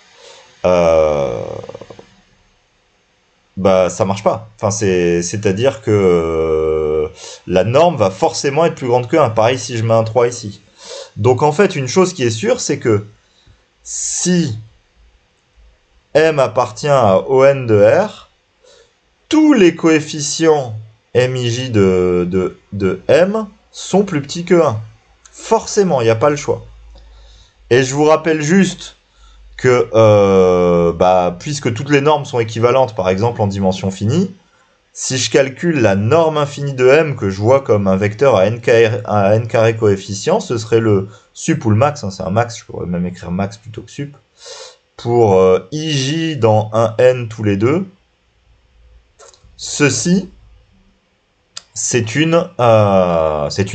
bah ça marche pas. Enfin, c'est-à-dire que la norme va forcément être plus grande que 1. Pareil si je mets un 3 ici. Donc en fait, une chose qui est sûre, c'est que si M appartient à ON de R, tous les coefficients MIJ de M sont plus petits que 1. Forcément, il n'y a pas le choix. Et je vous rappelle juste que puisque toutes les normes sont équivalentes, par exemple en dimension finie, si je calcule la norme infinie de M que je vois comme un vecteur à n carré coefficient, ce serait le sup ou le max, hein, c'est un max, je pourrais même écrire max plutôt que sup, pour IJ dans un n tous les deux. Ceci, c'est une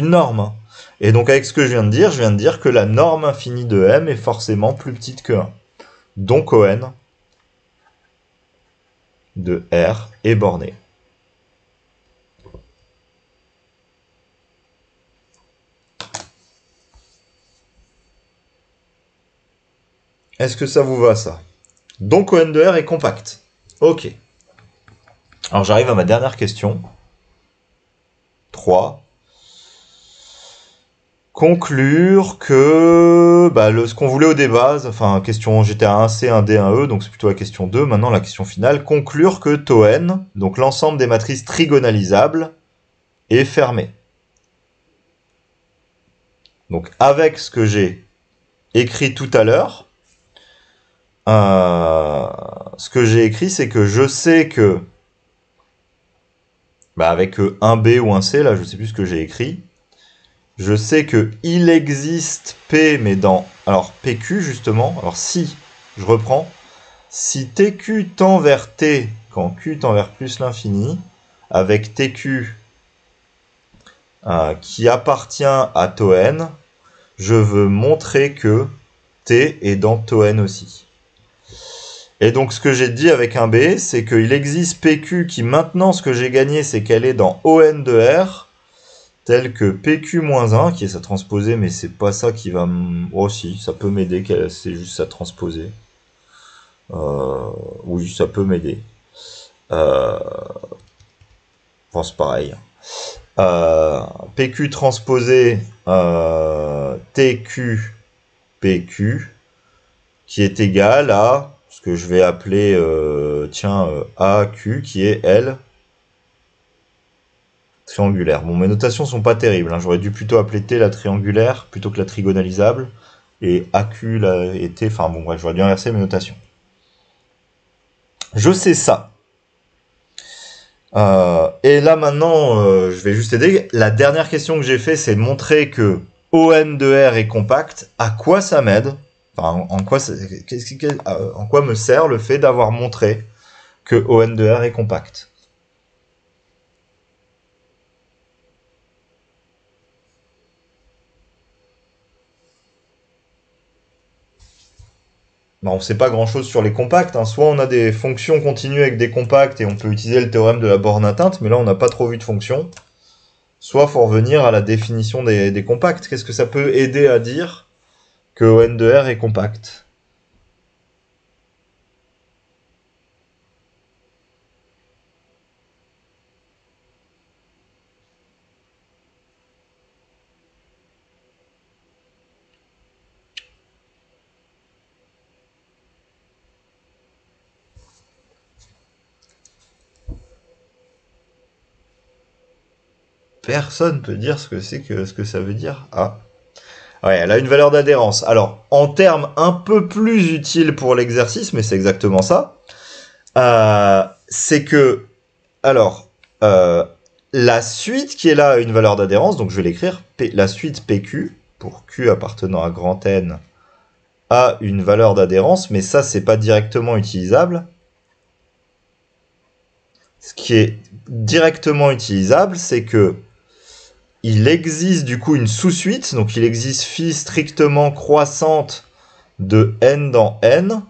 norme. Et donc avec ce que je viens de dire que la norme infinie de M est forcément plus petite que 1. Donc ON de R est borné. Est-ce que ça vous va, ça? Donc ON de R est compact. Ok. Alors j'arrive à ma dernière question. 3. Conclure que ce qu'on voulait au débat, enfin question j'étais à 1C, 1D, 1E, donc c'est plutôt la question 2, maintenant la question finale, conclure que tau n, donc l'ensemble des matrices trigonalisables, est fermé. Donc avec ce que j'ai écrit tout à l'heure, ce que j'ai écrit, c'est que je sais que, avec un B ou un C, là, je sais plus ce que j'ai écrit, je sais que il existe P, mais dans, alors PQ justement, alors si, je reprends, si TQ tend vers T, quand Q tend vers plus l'infini, avec TQ qui appartient à tau n, je veux montrer que T est dans tau n aussi. Et donc ce que j'ai dit avec un B, c'est qu'il existe PQ qui maintenant, ce que j'ai gagné, c'est qu'elle est dans ON de R, tel que PQ-1, qui est sa transposée, mais c'est pas ça qui va... Oh si, ça peut m'aider, c'est juste sa transposée. Oui, ça peut m'aider. Je pense pareil. PQ transposé TQ PQ, qui est égal à ce que je vais appeler AQ, qui est L triangulaire. Bon, mes notations sont pas terribles, hein. J'aurais dû plutôt appeler T la triangulaire plutôt que la trigonalisable, et AQ la et T, enfin bon bref, j'aurais dû inverser mes notations. Je sais ça. Et là maintenant, je vais juste aider. La dernière question que j'ai fait, c'est de montrer que ON de R est compact. À quoi ça m'aide? Enfin, en quoi me sert le fait d'avoir montré que ON de R est compact? On ne sait pas grand-chose sur les compacts, hein. Soit on a des fonctions continues avec des compacts et on peut utiliser le théorème de la borne atteinte, mais là on n'a pas trop vu de fonction. Soit il faut revenir à la définition des compacts. Qu'est-ce que ça peut aider à dire que ON de R est compact? Personne peut dire ce que ça veut dire. Ah. Ouais, elle a une valeur d'adhérence. Alors, en termes un peu plus utiles pour l'exercice, mais c'est exactement ça, c'est que, alors, la suite qui est là a une valeur d'adhérence, donc je vais l'écrire, la suite PQ, pour Q appartenant à grand N, a une valeur d'adhérence, mais ça, c'est pas directement utilisable. Ce qui est directement utilisable, c'est que il existe du coup une sous-suite, donc il existe phi strictement croissante de n dans n,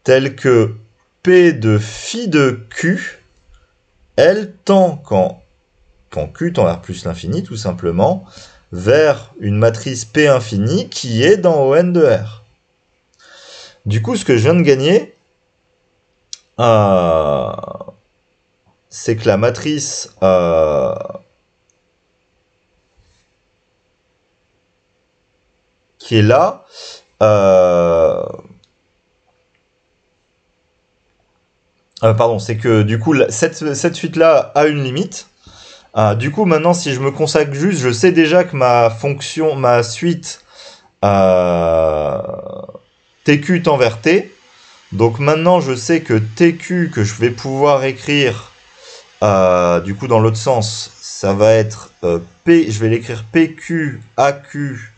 telle que P de phi de Q, elle tend, quand Q tend vers plus l'infini, tout simplement, vers une matrice P infini qui est dans ON de R. Du coup, ce que je viens de gagner, c'est que la matrice qui est là, pardon, c'est que du coup, cette suite-là a une limite. Du coup, maintenant, si je me consacre juste, je sais déjà que ma suite TQ tend vers T. Donc maintenant, je sais que TQ, que je vais pouvoir écrire, du coup, dans l'autre sens, ça va être P, je vais l'écrire PQ, AQ,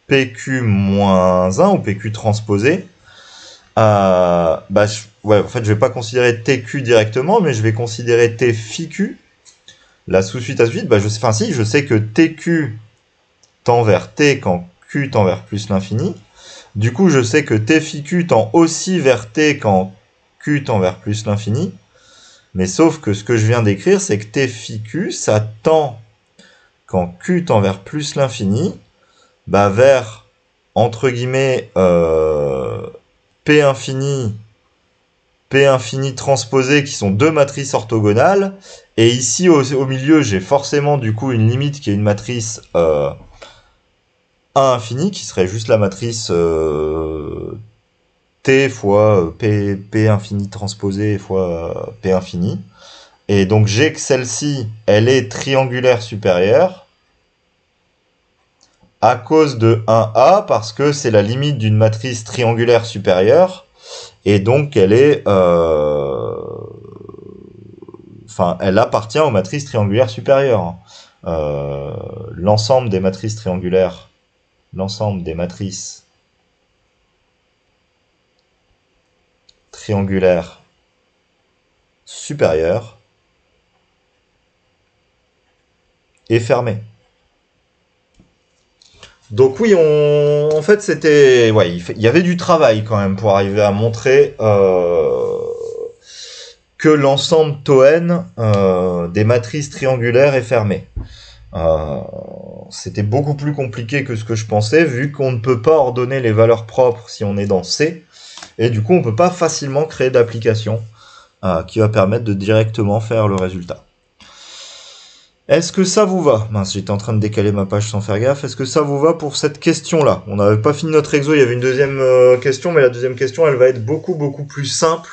PQ-1 ou PQ transposé. En fait, je vais pas considérer TQ directement, mais je vais considérer T phi Q. La sous-suite à suite, je sais que TQ tend vers T quand Q tend vers plus l'infini. Du coup, je sais que T phi Q tend aussi vers T quand Q tend vers plus l'infini. Mais sauf que ce que je viens d'écrire, c'est que T phi Q, ça tend quand Q tend vers plus l'infini, vers, entre guillemets, P infini transposé, qui sont deux matrices orthogonales. Et ici, au milieu, j'ai forcément du coup une limite qui est une matrice A infini, qui serait juste la matrice T fois P infini transposé fois P infini. Et donc j'ai que celle-ci, elle est triangulaire supérieure. à cause de 1A, parce que c'est la limite d'une matrice triangulaire supérieure, et donc elle est... Enfin, elle appartient aux matrices triangulaires supérieures. L'ensemble des matrices triangulaires, l'ensemble des matrices triangulaires supérieures est fermé. Donc oui, en fait, c'était... Ouais, il y avait du travail quand même pour arriver à montrer que l'ensemble tau-n des matrices triangulaires est fermé. C'était beaucoup plus compliqué que ce que je pensais, vu qu'on ne peut pas ordonner les valeurs propres si on est dans C, et du coup, on ne peut pas facilement créer d'application qui va permettre de directement faire le résultat. Est-ce que ça vous va? Mince, j'étais en train de décaler ma page sans faire gaffe. Est-ce que ça vous va pour cette question-là? On n'avait pas fini notre exo, il y avait une deuxième question, mais la deuxième question, elle va être beaucoup plus simple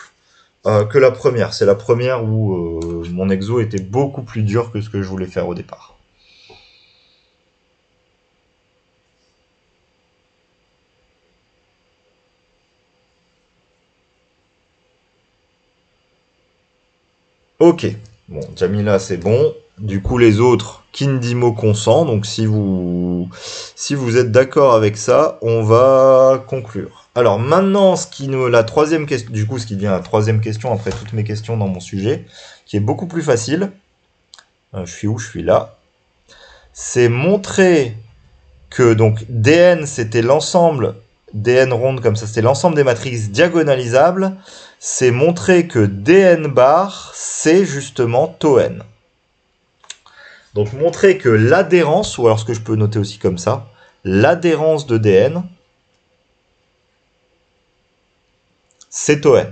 que la première. C'est la première où mon exo était beaucoup plus dur que ce que je voulais faire au départ. Ok, bon, Jamila c'est bon. Du coup les autres, Kindimo consent. Donc si vous êtes d'accord avec ça, on va conclure. Alors maintenant, la troisième question, du coup ce qui devient la troisième question après toutes mes questions dans mon sujet, qui est beaucoup plus facile. Je suis où? Je suis là. C'est montrer que donc Dn c'était l'ensemble, Dn ronde comme ça, c'était l'ensemble des matrices diagonalisables. C'est montrer que Dn bar, c'est justement tau-n. Donc montrer que l'adhérence, ou alors ce que je peux noter aussi comme ça, l'adhérence de Dn, c'est tau-n.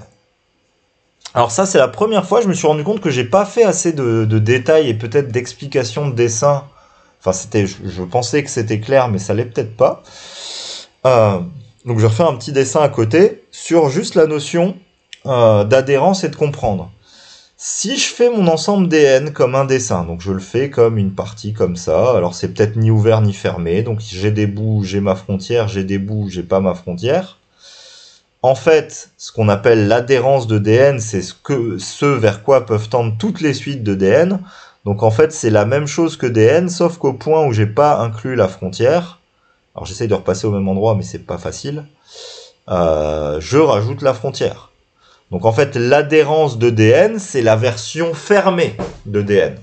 Alors ça, c'est la première fois, je me suis rendu compte que j'ai pas fait assez de détails et peut-être d'explications de dessin. Enfin, je pensais que c'était clair, mais ça l'est peut-être pas. Donc je refais un petit dessin à côté sur juste la notion d'adhérence et de comprendre. Si je fais mon ensemble Dn comme un dessin, donc je le fais comme une partie comme ça, alors c'est peut-être ni ouvert ni fermé, donc j'ai des bouts, j'ai ma frontière, j'ai des bouts, j'ai pas ma frontière. En fait, ce qu'on appelle l'adhérence de Dn, c'est ce vers quoi peuvent tendre toutes les suites de Dn. Donc en fait, c'est la même chose que Dn, sauf qu'au point où j'ai pas inclus la frontière, alors j'essaye de repasser au même endroit, mais c'est pas facile, je rajoute la frontière. Donc en fait, l'adhérence de Dn, c'est la version fermée de Dn.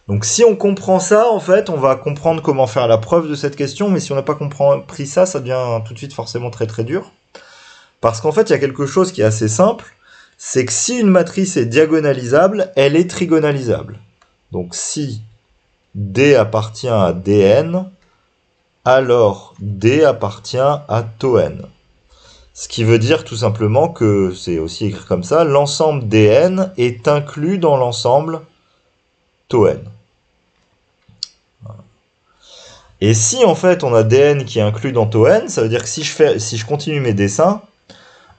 Donc si on comprend ça, en fait, on va comprendre comment faire la preuve de cette question, mais si on n'a pas compris ça, ça devient tout de suite forcément très dur. Parce qu'en fait, il y a quelque chose qui est assez simple, c'est que si une matrice est diagonalisable, elle est trigonalisable. Donc si D appartient à Dn, alors D appartient à tau-n. Ce qui veut dire tout simplement que, c'est aussi écrit comme ça, l'ensemble Dn est inclus dans l'ensemble tau-n. Et si en fait on a Dn qui est inclus dans tau-n, ça veut dire que si je continue mes dessins,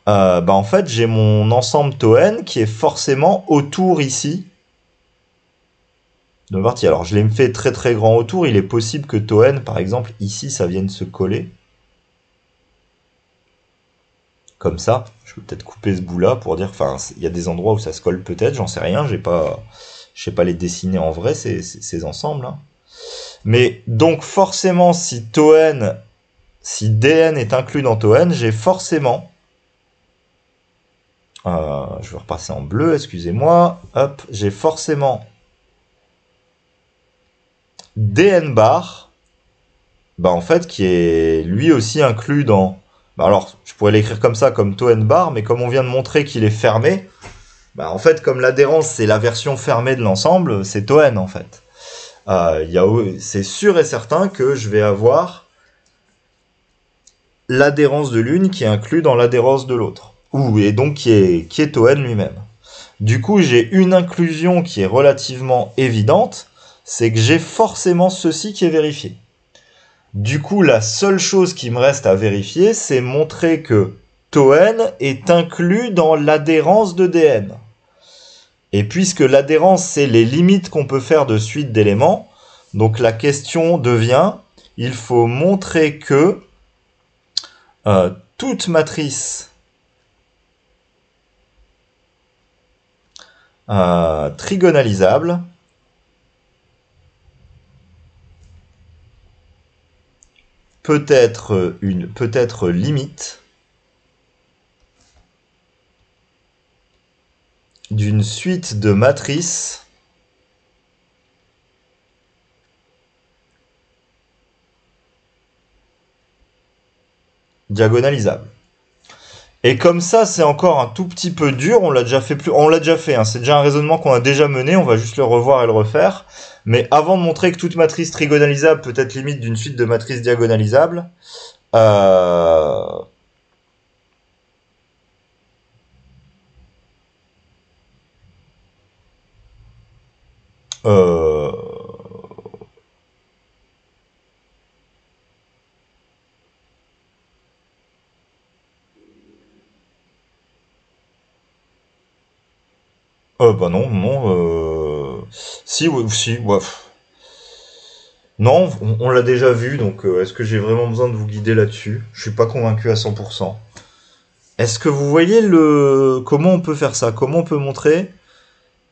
en fait j'ai mon ensemble tau-n qui est forcément autour ici de partie. Alors je l'ai fait très grand autour, il est possible que tau-n par exemple ici ça vienne se coller. Comme ça, je peux peut-être couper ce bout là pour dire, enfin il y a des endroits où ça se colle peut-être, j'en sais rien, je sais pas les dessiner en vrai ces ensembles. Hein. Mais donc forcément si Dn est inclus dans tau-n, j'ai forcément, je vais repasser en bleu, excusez-moi, hop, j'ai forcément Dn bar, en fait qui est lui aussi inclus dans... Alors, je pourrais l'écrire comme ça, comme tau-n bar, mais comme on vient de montrer qu'il est fermé, en fait, comme l'adhérence, c'est la version fermée de l'ensemble, c'est tau-n, en fait. C'est sûr et certain que je vais avoir l'adhérence de l'une qui est inclue dans l'adhérence de l'autre. Et donc qui est tau-n lui-même. Du coup, j'ai une inclusion qui est relativement évidente, c'est que j'ai forcément ceci qui est vérifié. Du coup, la seule chose qui me reste à vérifier, c'est montrer que tau-n est inclus dans l'adhérence de Dn. Et puisque l'adhérence, c'est les limites qu'on peut faire de suite d'éléments, donc la question devient, il faut montrer que toute matrice trigonalisable peut être limite d'une suite de matrices diagonalisables. Et comme ça, c'est encore un tout petit peu dur, on l'a déjà fait, hein. C'est déjà un raisonnement qu'on a déjà mené, on va juste le revoir et le refaire. Mais avant de montrer que toute matrice trigonalisable peut être limite d'une suite de matrices diagonalisables, bah non, si, ouais. Non, on l'a déjà vu, donc est-ce que j'ai vraiment besoin de vous guider là-dessus? Je suis pas convaincu à 100%. Est-ce que vous voyez comment on peut faire ça? Comment on peut montrer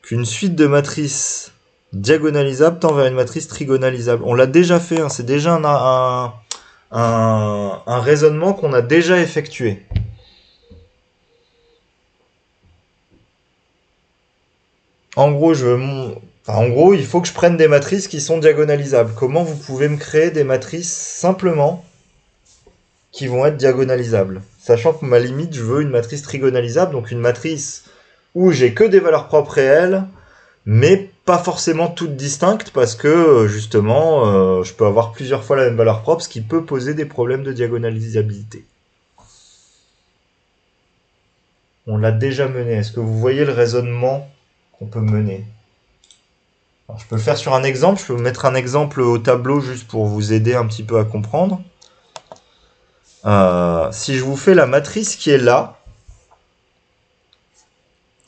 qu'une suite de matrices diagonalisables tend vers une matrice trigonalisable? On l'a déjà fait, hein, c'est déjà un raisonnement qu'on a déjà effectué. En gros, il faut que je prenne des matrices qui sont diagonalisables. Comment vous pouvez me créer des matrices simplement qui vont être diagonalisables? Sachant que ma limite, je veux une matrice trigonalisable, donc une matrice où j'ai que des valeurs propres réelles, mais pas forcément toutes distinctes, parce que justement, je peux avoir plusieurs fois la même valeur propre, ce qui peut poser des problèmes de diagonalisabilité. On l'a déjà mené. Est-ce que vous voyez le raisonnement qu'on peut mener? Alors, je peux le faire sur un exemple, je peux mettre un exemple au tableau juste pour vous aider un petit peu à comprendre. Si je vous fais la matrice qui est là,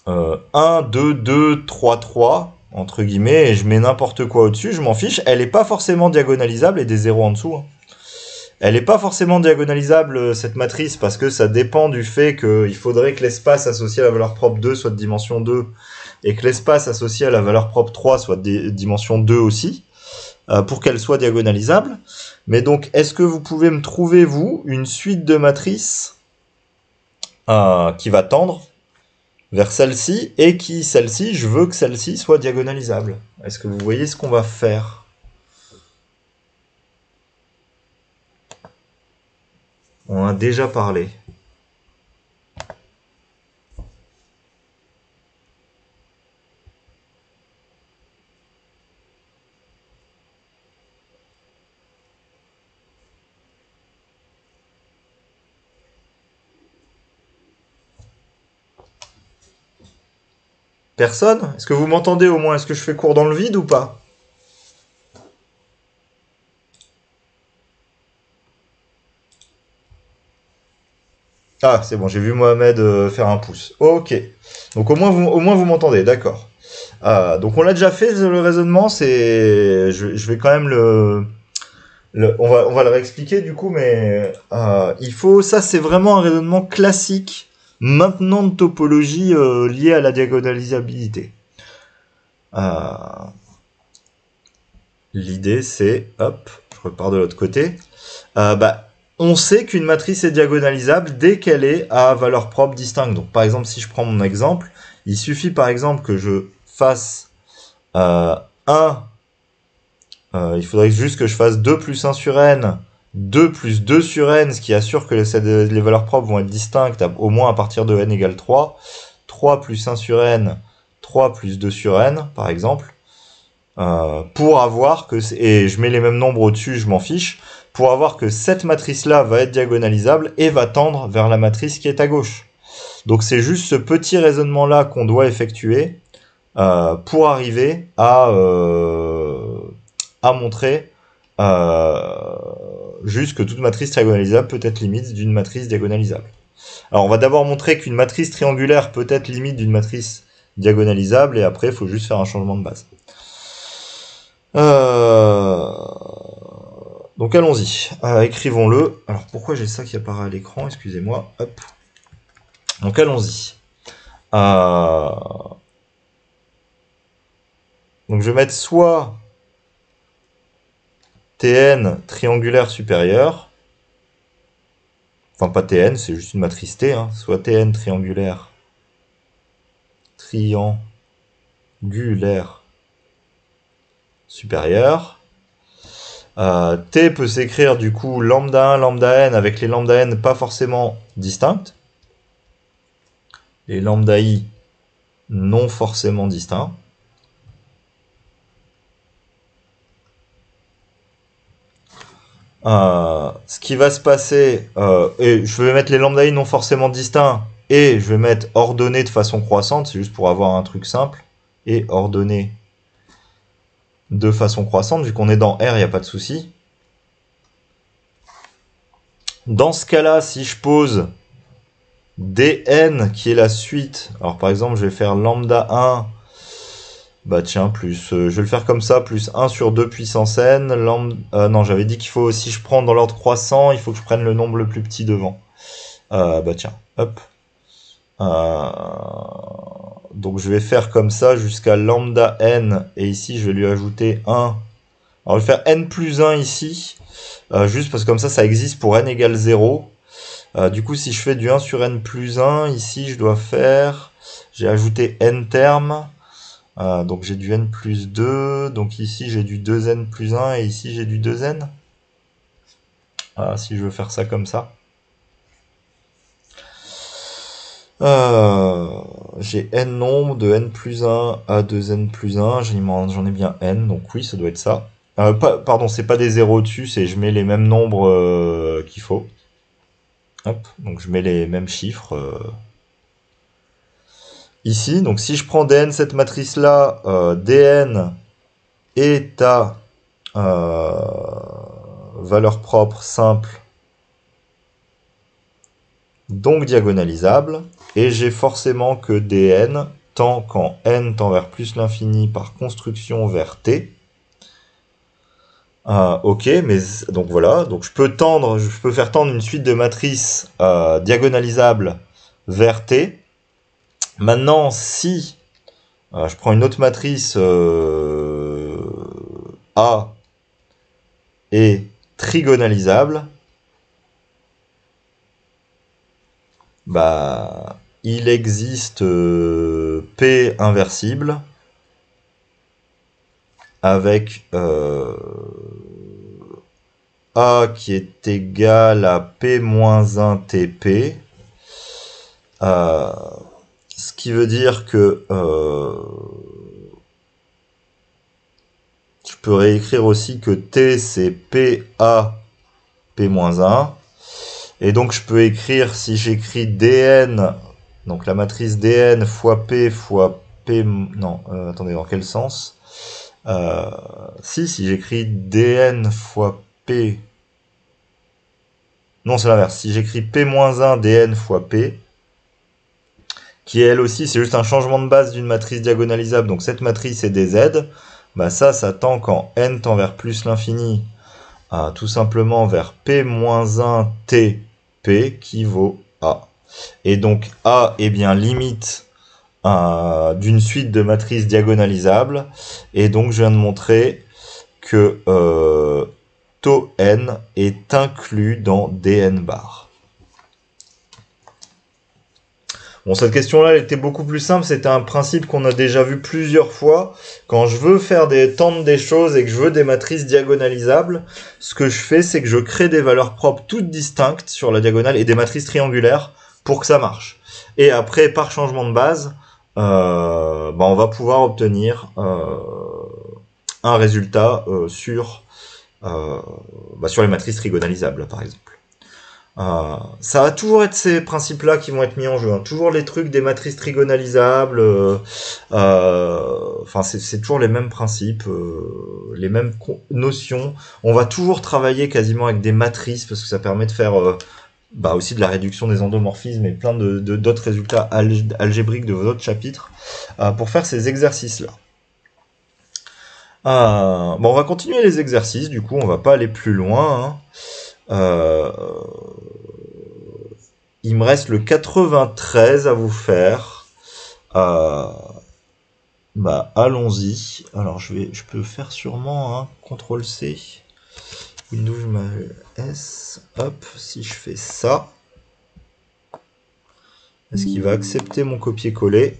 1, 2, 2, 3, 3, entre guillemets, et je mets n'importe quoi au-dessus, je m'en fiche, elle n'est pas forcément diagonalisable, et des zéros en dessous. Hein. Elle n'est pas forcément diagonalisable, cette matrice, parce que ça dépend du fait qu'il faudrait que l'espace associé à la valeur propre 2 soit de dimension 2, et que l'espace associé à la valeur propre 3 soit de dimension 2 aussi, pour qu'elle soit diagonalisable. Mais donc, est-ce que vous pouvez me trouver, vous, une suite de matrices qui va tendre vers celle-ci, et celle-ci, je veux que celle-ci soit diagonalisable? Est-ce que vous voyez ce qu'on va faire? On en a déjà parlé. Personne? Est-ce que vous m'entendez au moins? Est-ce que je fais cours dans le vide ou pas? Ah, c'est bon, j'ai vu Mohamed faire un pouce. Ok. Donc au moins vous m'entendez, d'accord. Donc on l'a déjà fait le raisonnement, je vais quand même on va le réexpliquer du coup, mais ça c'est vraiment un raisonnement classique maintenant de topologie liée à la diagonalisabilité. L'idée c'est, hop, je repars de l'autre côté. On sait qu'une matrice est diagonalisable dès qu'elle est à valeur propre distincte. Donc par exemple, si je prends mon exemple, il suffit par exemple que je fasse il faudrait juste que je fasse 2 plus 1 sur n, 2 plus 2 sur n, ce qui assure que les valeurs propres vont être distinctes au moins à partir de n égale 3, 3 plus 1 sur n, 3 plus 2 sur n, par exemple, pour avoir que, et je mets les mêmes nombres au-dessus, je m'en fiche, pour avoir que cette matrice-là va être diagonalisable et va tendre vers la matrice qui est à gauche. Donc c'est juste ce petit raisonnement-là qu'on doit effectuer pour arriver à montrer juste que toute matrice diagonalisable peut être limite d'une matrice diagonalisable. Alors on va d'abord montrer qu'une matrice triangulaire peut être limite d'une matrice diagonalisable, et après il faut juste faire un changement de base. Donc Donc allons-y, écrivons-le. Alors pourquoi j'ai ça qui apparaît à l'écran? Excusez-moi. Hop. Donc allons-y. Donc je vais mettre soit Tn triangulaire supérieur. Enfin pas Tn, c'est juste une matrice T. Hein. Soit Tn triangulaire supérieur. T peut s'écrire du coup lambda 1, lambda n avec les lambda n pas forcément distinctes. Les lambda i non forcément distincts. Ce qui va se passer, et je vais mettre les lambda i non forcément distincts et je vais mettre ordonnés de façon croissante, c'est juste pour avoir un truc simple, et ordonnés de façon croissante, vu qu'on est dans R, il n'y a pas de souci. Dans ce cas-là, si je pose dn qui est la suite, alors par exemple je vais faire lambda 1, bah tiens, plus, je vais le faire comme ça, plus 1 sur 2 puissance n, non j'avais dit qu'il faut, si je prends dans l'ordre croissant, il faut que je prenne le nombre le plus petit devant. Bah tiens, hop. Donc je vais faire comme ça jusqu'à lambda n, et ici je vais lui ajouter 1. Alors je vais faire n plus 1 ici, juste parce que comme ça existe pour n égale 0. Du coup si je fais du 1 sur n plus 1, ici je dois faire, j'ai ajouté n termes, donc j'ai du n plus 2, donc ici j'ai du 2n plus 1, et ici j'ai du 2n. Si je veux faire ça comme ça. J'ai n nombre de n plus 1 à 2n plus 1, j'en ai bien n, donc oui, ça doit être ça. Pardon, c'est pas des zéros dessus, c'est je mets les mêmes nombres qu'il faut. Hop, donc je mets les mêmes chiffres ici. Donc si je prends dn, cette matrice-là, dn est à valeur propre simple, donc diagonalisable, et j'ai forcément que dn tant quand n tend vers plus l'infini par construction vers t. Ok, mais donc voilà, donc je peux faire tendre une suite de matrices diagonalisables vers t. Maintenant, si je prends une autre matrice A est trigonalisable, bah il existe P inversible avec A qui est égal à P-1 TP, ce qui veut dire que je peux réécrire aussi que T c'est PA P-1, et donc je peux écrire, si j'écris dn, donc la matrice dn fois P, non, attendez, dans quel sens? Si j'écris dn fois P, non c'est l'inverse, si j'écris P-1 dn fois P, qui elle aussi c'est juste un changement de base d'une matrice diagonalisable, donc cette matrice est des z, bah ça tend quand n tend vers plus l'infini, tout simplement vers P-1 TP qui vaut A. Et donc A est bien limite d'une suite de matrices diagonalisables, et donc je viens de montrer que tau n est inclus dans dn bar. Bon, cette question-là, elle était beaucoup plus simple, c'était un principe qu'on a déjà vu plusieurs fois. Quand je veux faire tendre des choses et que je veux des matrices diagonalisables, ce que je fais, c'est que je crée des valeurs propres toutes distinctes sur la diagonale et des matrices triangulaires pour que ça marche. Et après, par changement de base, on va pouvoir obtenir un résultat sur les matrices trigonalisables, par exemple. Ça va toujours être ces principes-là qui vont être mis en jeu, hein. Toujours les trucs des matrices trigonalisables, c'est toujours les mêmes principes, les mêmes notions. On va toujours travailler quasiment avec des matrices parce que ça permet de faire aussi de la réduction des endomorphismes et plein d'autres résultats algébriques de vos autres chapitres pour faire ces exercices-là. Bon, on va continuer les exercices, du coup, on va pas aller plus loin. Hein. Il me reste le 93 à vous faire. Bah, allons-y. Alors, je peux faire sûrement un CTRL-C. Windows S. Hop, si je fais ça. Est-ce qu'il va accepter mon copier-coller?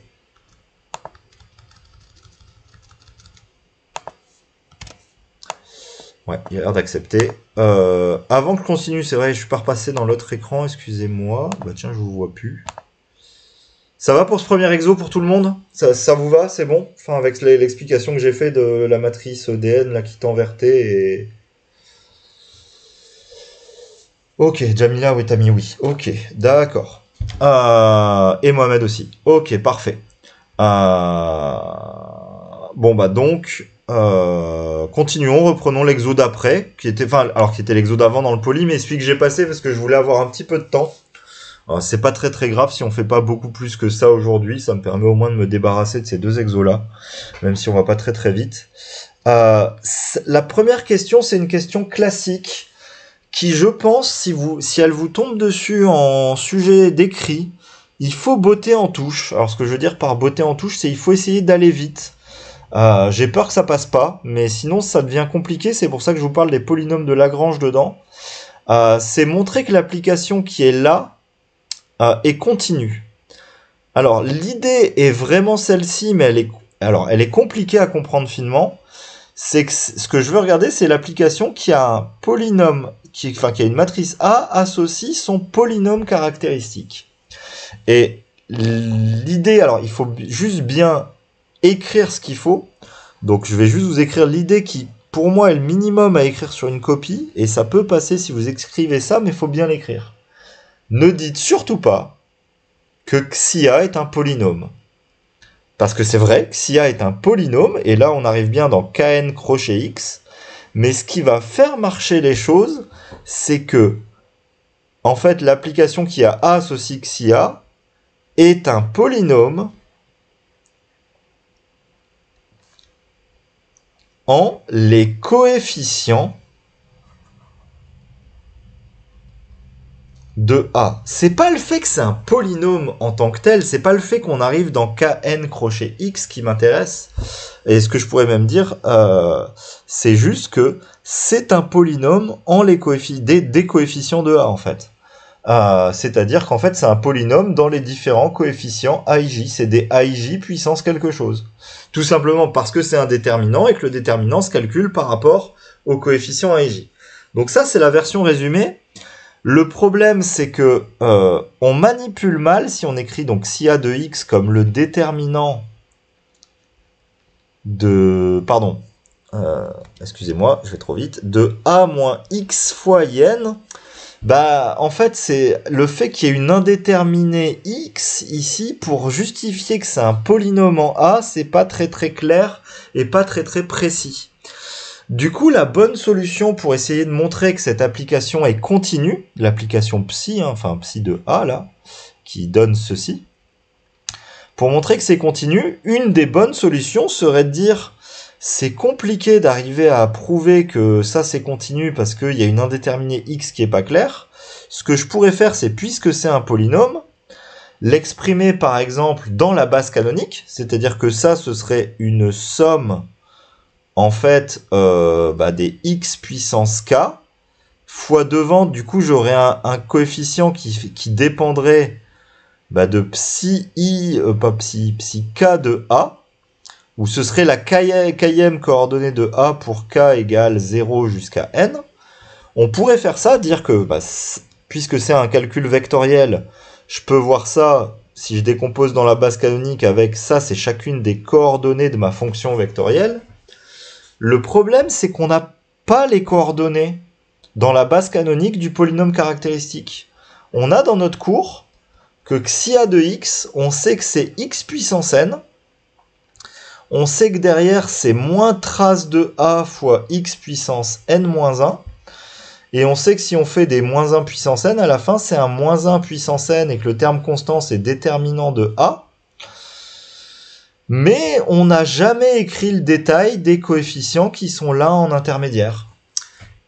Ouais, il a l'air d'accepter. Avant que je continue, c'est vrai, je suis pas repassé dans l'autre écran, excusez-moi. Bah tiens, je vous vois plus. Ça va pour ce premier exo pour tout le monde? Ça vous va? C'est bon? Enfin, avec l'explication que j'ai fait de la matrice DN là, qui tend vers T et... Ok, Jamila, oui, t'as mis oui. Ok, d'accord. Et Mohamed aussi. Ok, parfait. Bon, bah donc... continuons, reprenons l'exo d'après, qui était l'exo d'avant dans le poly, mais celui que j'ai passé parce que je voulais avoir un petit peu de temps. C'est pas très très grave si on fait pas beaucoup plus que ça aujourd'hui, ça me permet au moins de me débarrasser de ces deux exos là, même si on va pas très très vite. La première question, c'est une question classique qui, je pense, si elle vous tombe dessus en sujet d'écrit, il faut botter en touche. Alors ce que je veux dire par botter en touche, c'est il faut essayer d'aller vite. J'ai peur que ça passe pas, mais sinon ça devient compliqué, c'est pour ça que je vous parle des polynômes de Lagrange dedans. C'est montrer que l'application qui est là est continue. Alors l'idée est vraiment celle-ci, mais elle est compliquée à comprendre finement. C'est que ce que je veux regarder, c'est l'application qui a un polynôme, qui a une matrice A associe son polynôme caractéristique. Et l'idée, alors il faut juste bien écrire ce qu'il faut. Donc je vais juste vous écrire l'idée qui, pour moi, est le minimum à écrire sur une copie, et ça peut passer si vous écrivez ça, mais il faut bien l'écrire. Ne dites surtout pas que Xia est un polynôme. Parce que c'est vrai, Xia est un polynôme, et là on arrive bien dans Kn crochet X, mais ce qui va faire marcher les choses, c'est que, en fait, l'application qui a A associe Xia est un polynôme en les coefficients de A. C'est pas le fait que c'est un polynôme en tant que tel, c'est pas le fait qu'on arrive dans Kn crochet X qui m'intéresse. Et ce que je pourrais même dire, c'est juste que c'est un polynôme en les des coefficients de A en fait. C'est-à-dire qu'en fait c'est un polynôme dans les différents coefficients AIJ. C'est des AIJ puissance quelque chose. Tout simplement parce que c'est un déterminant et que le déterminant se calcule par rapport au coefficient AIJ. Donc ça c'est la version résumée. Le problème c'est que on manipule mal si on écrit donc Xia de X comme le déterminant de... Pardon. Excusez-moi, je vais trop vite. De A moins X fois IN. Bah, en fait, c'est le fait qu'il y ait une indéterminée X ici pour justifier que c'est un polynôme en A, c'est pas très très clair et pas très très précis. Du coup, la bonne solution pour essayer de montrer que cette application est continue, l'application Psi, hein, enfin Psi de A là, qui donne ceci, pour montrer que c'est continu, une des bonnes solutions serait de dire c'est compliqué d'arriver à prouver que ça c'est continu parce qu'il y a une indéterminée X qui est pas claire. Ce que je pourrais faire, c'est puisque c'est un polynôme, l'exprimer par exemple dans la base canonique, c'est-à-dire que ça ce serait une somme en fait des X puissance K fois devant, du coup j'aurais un coefficient qui dépendrait de psi I, pas psi K de A, où ce serait la kème coordonnée de A pour K égale 0 jusqu'à N. On pourrait faire ça, dire que, puisque c'est un calcul vectoriel, je peux voir ça, si je décompose dans la base canonique avec ça, c'est chacune des coordonnées de ma fonction vectorielle. Le problème, c'est qu'on n'a pas les coordonnées dans la base canonique du polynôme caractéristique. On a dans notre cours que Xia de X, on sait que c'est X puissance N. On sait que derrière, c'est moins trace de A fois X puissance N-1. Et on sait que si on fait des moins 1 puissance N, à la fin, c'est un moins 1 puissance N et que le terme constant, c'est déterminant de A. Mais on n'a jamais écrit le détail des coefficients qui sont là en intermédiaire.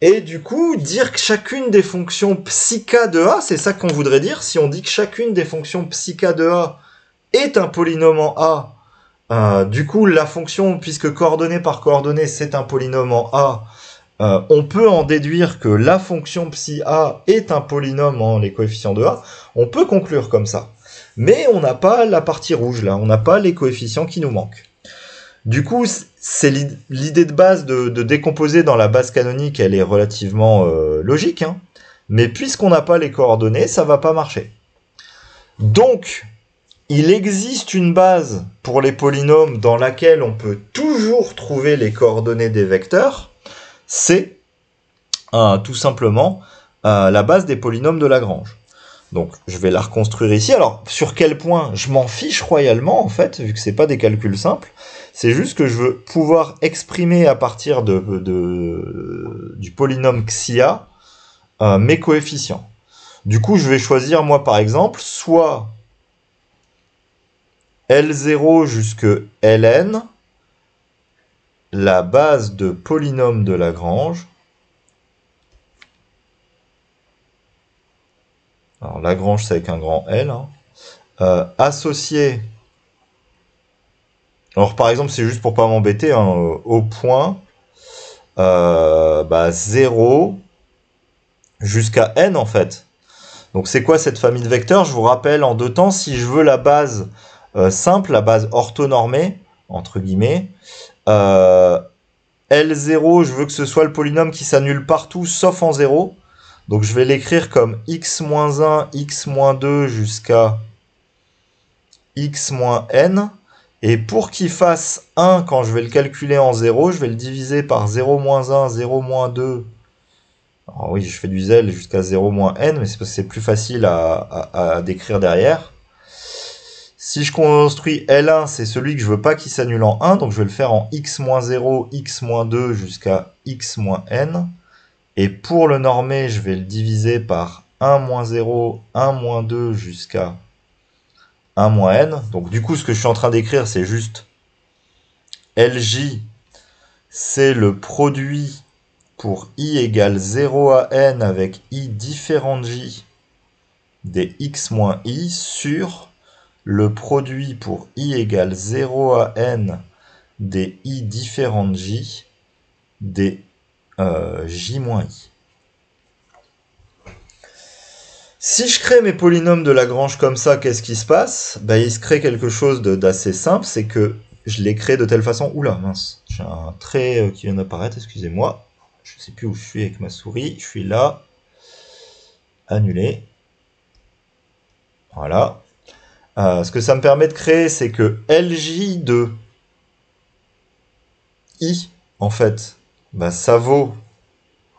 Et du coup, dire que chacune des fonctions psi k de A, c'est ça qu'on voudrait dire. Si on dit que chacune des fonctions psi k de A est un polynôme en A, du coup, la fonction, puisque coordonnée par coordonnée, c'est un polynôme en A, on peut en déduire que la fonction psi A est un polynôme en les coefficients de A. On peut conclure comme ça. Mais on n'a pas la partie rouge, là. On n'a pas les coefficients qui nous manquent. Du coup, c'est l'idée de base de décomposer dans la base canonique, elle est relativement logique. Hein. Mais puisqu'on n'a pas les coordonnées, ça va pas marcher. Donc, il existe une base pour les polynômes dans laquelle on peut toujours trouver les coordonnées des vecteurs. C'est tout simplement la base des polynômes de Lagrange. Donc, je vais la reconstruire ici. Alors, sur quel point? Je m'en fiche royalement, en fait, vu que c'est pas des calculs simples. C'est juste que je veux pouvoir exprimer à partir du polynôme xia mes coefficients. Du coup, je vais choisir, moi, par exemple, soit L0 jusque Ln, la base de polynôme de Lagrange. Alors, Lagrange, c'est avec un grand L. Hein. Associé. Alors, par exemple, c'est juste pour pas m'embêter, hein, au point 0 jusqu'à n, en fait. Donc, c'est quoi cette famille de vecteurs? Je vous rappelle en deux temps, si je veux la base simple, la base orthonormée, entre guillemets, L0, je veux que ce soit le polynôme qui s'annule partout, sauf en 0. Donc, je vais l'écrire comme x-1, x-2 jusqu'à x-n. Et pour qu'il fasse 1, quand je vais le calculer en 0, je vais le diviser par 0-1, 0-2. Alors oui, je fais du zèle jusqu'à 0-n, mais c'est parce que c'est plus facile à décrire derrière. Si je construis L1, c'est celui que je veux pas qu'il s'annule en 1, donc je vais le faire en x-0, x-2 jusqu'à x-n. Et pour le normer, je vais le diviser par 1-0, 1-2 jusqu'à 1-n. Donc du coup, ce que je suis en train d'écrire, c'est juste Lj, c'est le produit pour i égale 0 à n avec i différent de j des x moins i sur le produit pour i égale 0 à n des i différent de j des j moins i. Si je crée mes polynômes de Lagrange comme ça, qu'est-ce qui se passe? Il se crée quelque chose d'assez simple, c'est que je les crée de telle façon... Oula, mince, j'ai un trait qui vient d'apparaître, excusez-moi. Je ne sais plus où je suis avec ma souris, je suis là. Annuler. Voilà. Ce que ça me permet de créer, c'est que Lj de i, en fait, ça vaut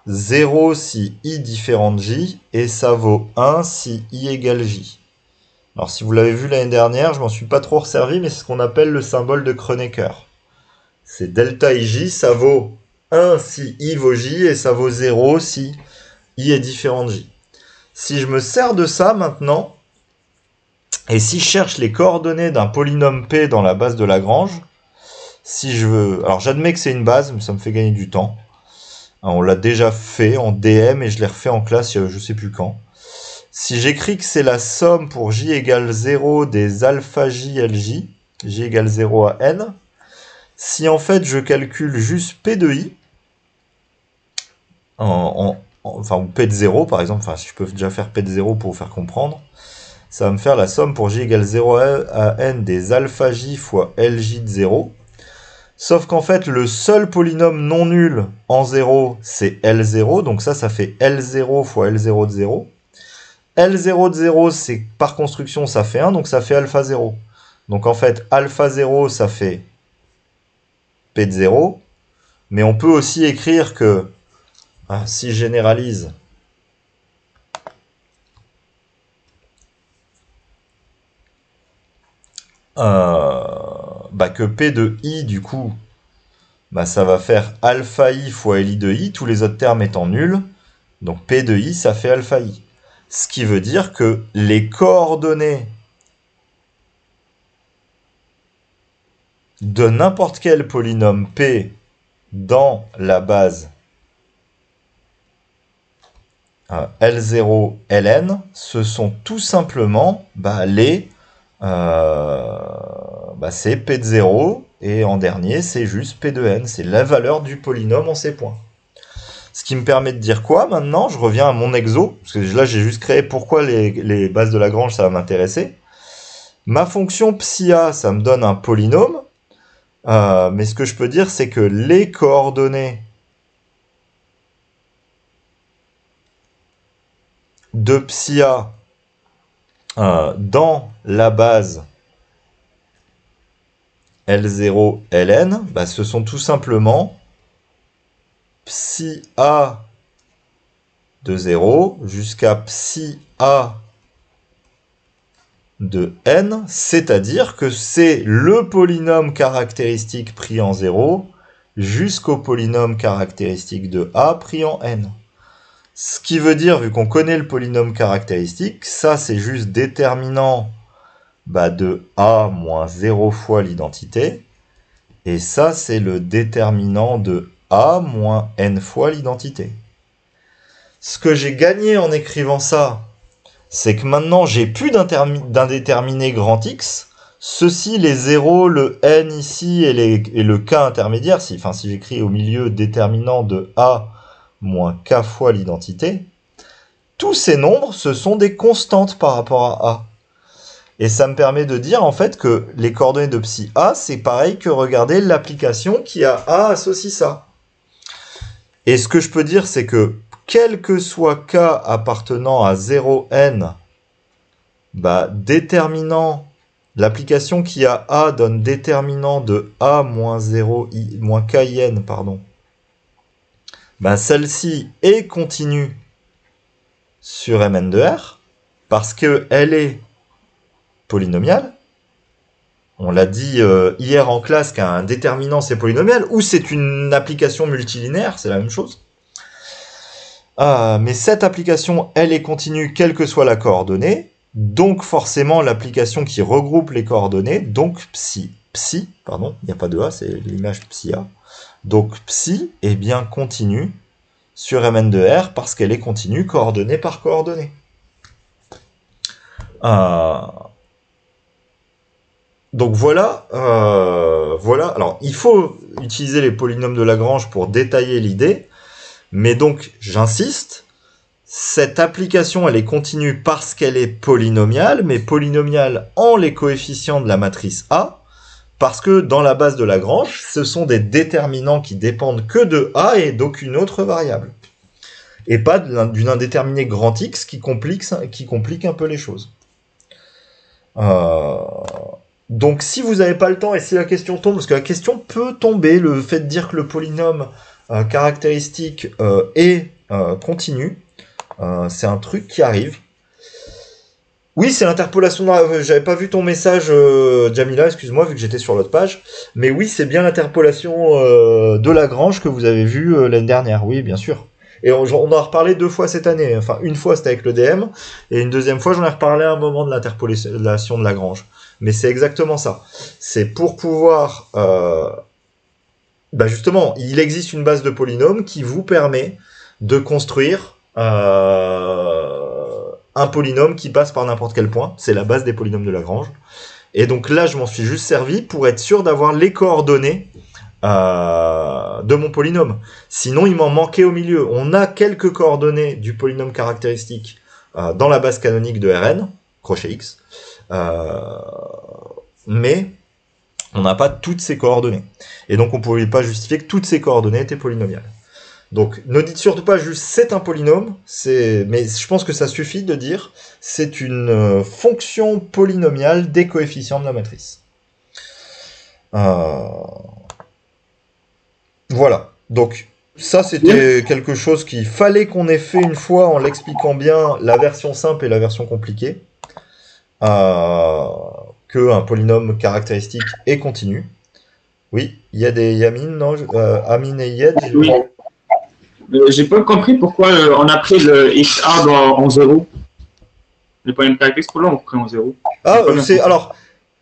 0 si i différent de j, et ça vaut 1 si i égale j. Alors si vous l'avez vu l'année dernière, je m'en suis pas trop resservi, mais c'est ce qu'on appelle le symbole de Kronecker. C'est delta ij, ça vaut 1 si i vaut j, et ça vaut 0 si i est différent de j. Si je me sers de ça maintenant, et si je cherche les coordonnées d'un polynôme p dans la base de Lagrange, si je veux... Alors j'admets que c'est une base, mais ça me fait gagner du temps. On l'a déjà fait en DM et je l'ai refait en classe je sais plus quand. Si j'écris que c'est la somme pour j égale 0 des alpha j lj, j égale 0 à n, si en fait je calcule juste p de i, ou p de 0 par exemple, si je peux déjà faire p de 0 pour vous faire comprendre, ça va me faire la somme pour j égale 0 à n des alpha j fois lj de 0. Sauf qu'en fait, le seul polynôme non nul en 0, c'est L0. Donc ça fait L0 fois L0 de 0. L0 de 0, c'est par construction, ça fait 1, donc ça fait alpha 0. Donc en fait, alpha 0, ça fait P de 0. Mais on peut aussi écrire que, si je généralise, que P de i, du coup, ça va faire alpha i fois li de i, tous les autres termes étant nuls. Donc P de i, ça fait alpha i. Ce qui veut dire que les coordonnées de n'importe quel polynôme P dans la base L0, Ln, ce sont tout simplement c'est P de 0, et en dernier, c'est juste P de n. C'est la valeur du polynôme en ces points. Ce qui me permet de dire quoi maintenant? Je reviens à mon exo, parce que là, j'ai juste créé pourquoi les bases de Lagrange, ça va m'intéresser. Ma fonction psi a, ça me donne un polynôme, mais ce que je peux dire, c'est que les coordonnées de psi a dans la base L0, Ln, ce sont tout simplement psi a de 0 jusqu'à psi a de n, c'est-à-dire que c'est le polynôme caractéristique pris en 0 jusqu'au polynôme caractéristique de a pris en n. Ce qui veut dire, vu qu'on connaît le polynôme caractéristique, ça c'est juste déterminant de a moins 0 fois l'identité, et ça c'est le déterminant de a moins n fois l'identité. Ce que j'ai gagné en écrivant ça, c'est que maintenant j'ai plus d'indéterminé grand X. Ceci, les 0, le n ici et le k intermédiaire, si j'écris au milieu déterminant de a moins k fois l'identité, tous ces nombres, ce sont des constantes par rapport à a. Et ça me permet de dire en fait que les coordonnées de psi a, c'est pareil que regarder l'application qui a a associe ça. Et ce que je peux dire, c'est que quel que soit k appartenant à 0n, déterminant, l'application qui a a donne déterminant de a moins 0 i moins kin, pardon. Celle-ci est continue sur Mn de R parce qu'elle est polynomiale. On l'a dit hier en classe qu'un déterminant c'est polynomial, ou c'est une application multilinéaire, c'est la même chose. Mais cette application, elle est continue quelle que soit la coordonnée, donc forcément l'application qui regroupe les coordonnées, donc psi, pardon, il n'y a pas de a, c'est l'image psi a. Donc psi est bien continue sur Mn de R parce qu'elle est continue coordonnée par coordonnée. Donc voilà, alors il faut utiliser les polynômes de Lagrange pour détailler l'idée, mais donc j'insiste, cette application elle est continue parce qu'elle est polynomiale, mais polynomiale en les coefficients de la matrice A, parce que dans la base de Lagrange, ce sont des déterminants qui dépendent que de A et d'aucune autre variable, et pas d'une indéterminée grand X qui complique un peu les choses. Donc si vous n'avez pas le temps et si la question tombe, parce que la question peut tomber, le fait de dire que le polynôme caractéristique est continu, c'est un truc qui arrive. Oui, c'est l'interpolation, j'avais pas vu ton message Jamila, excuse-moi, vu que j'étais sur l'autre page, mais oui, c'est bien l'interpolation de Lagrange que vous avez vu l'année dernière, oui, bien sûr. Et on en a reparlé 2 fois cette année, enfin une fois c'était avec le DM, et une deuxième fois j'en ai reparlé à un moment de l'interpolation de Lagrange. Mais c'est exactement ça. C'est pour pouvoir... justement, il existe une base de polynômes qui vous permet de construire un polynôme qui passe par n'importe quel point. C'est la base des polynômes de Lagrange. Et donc là, je m'en suis juste servi pour être sûr d'avoir les coordonnées de mon polynôme. Sinon, il m'en manquait au milieu. On a quelques coordonnées du polynôme caractéristique dans la base canonique de Rn, crochet X. Mais on n'a pas toutes ces coordonnées. Et donc on ne pouvait pas justifier que toutes ces coordonnées étaient polynomiales. Donc ne dites surtout pas juste c'est un polynôme, mais je pense que ça suffit de dire c'est une fonction polynomiale des coefficients de la matrice. Voilà. Donc ça c'était quelque chose qu'il fallait qu'on ait fait une fois en l'expliquant bien, la version simple et la version compliquée. Qu'un polynôme caractéristique est continu. Oui, Yed et Yamin, non Amin et Yed. Oui. J'ai pas compris pourquoi on a pris le XA en 0. Le polynôme caractéristique, pourquoi on pris en 0? Alors,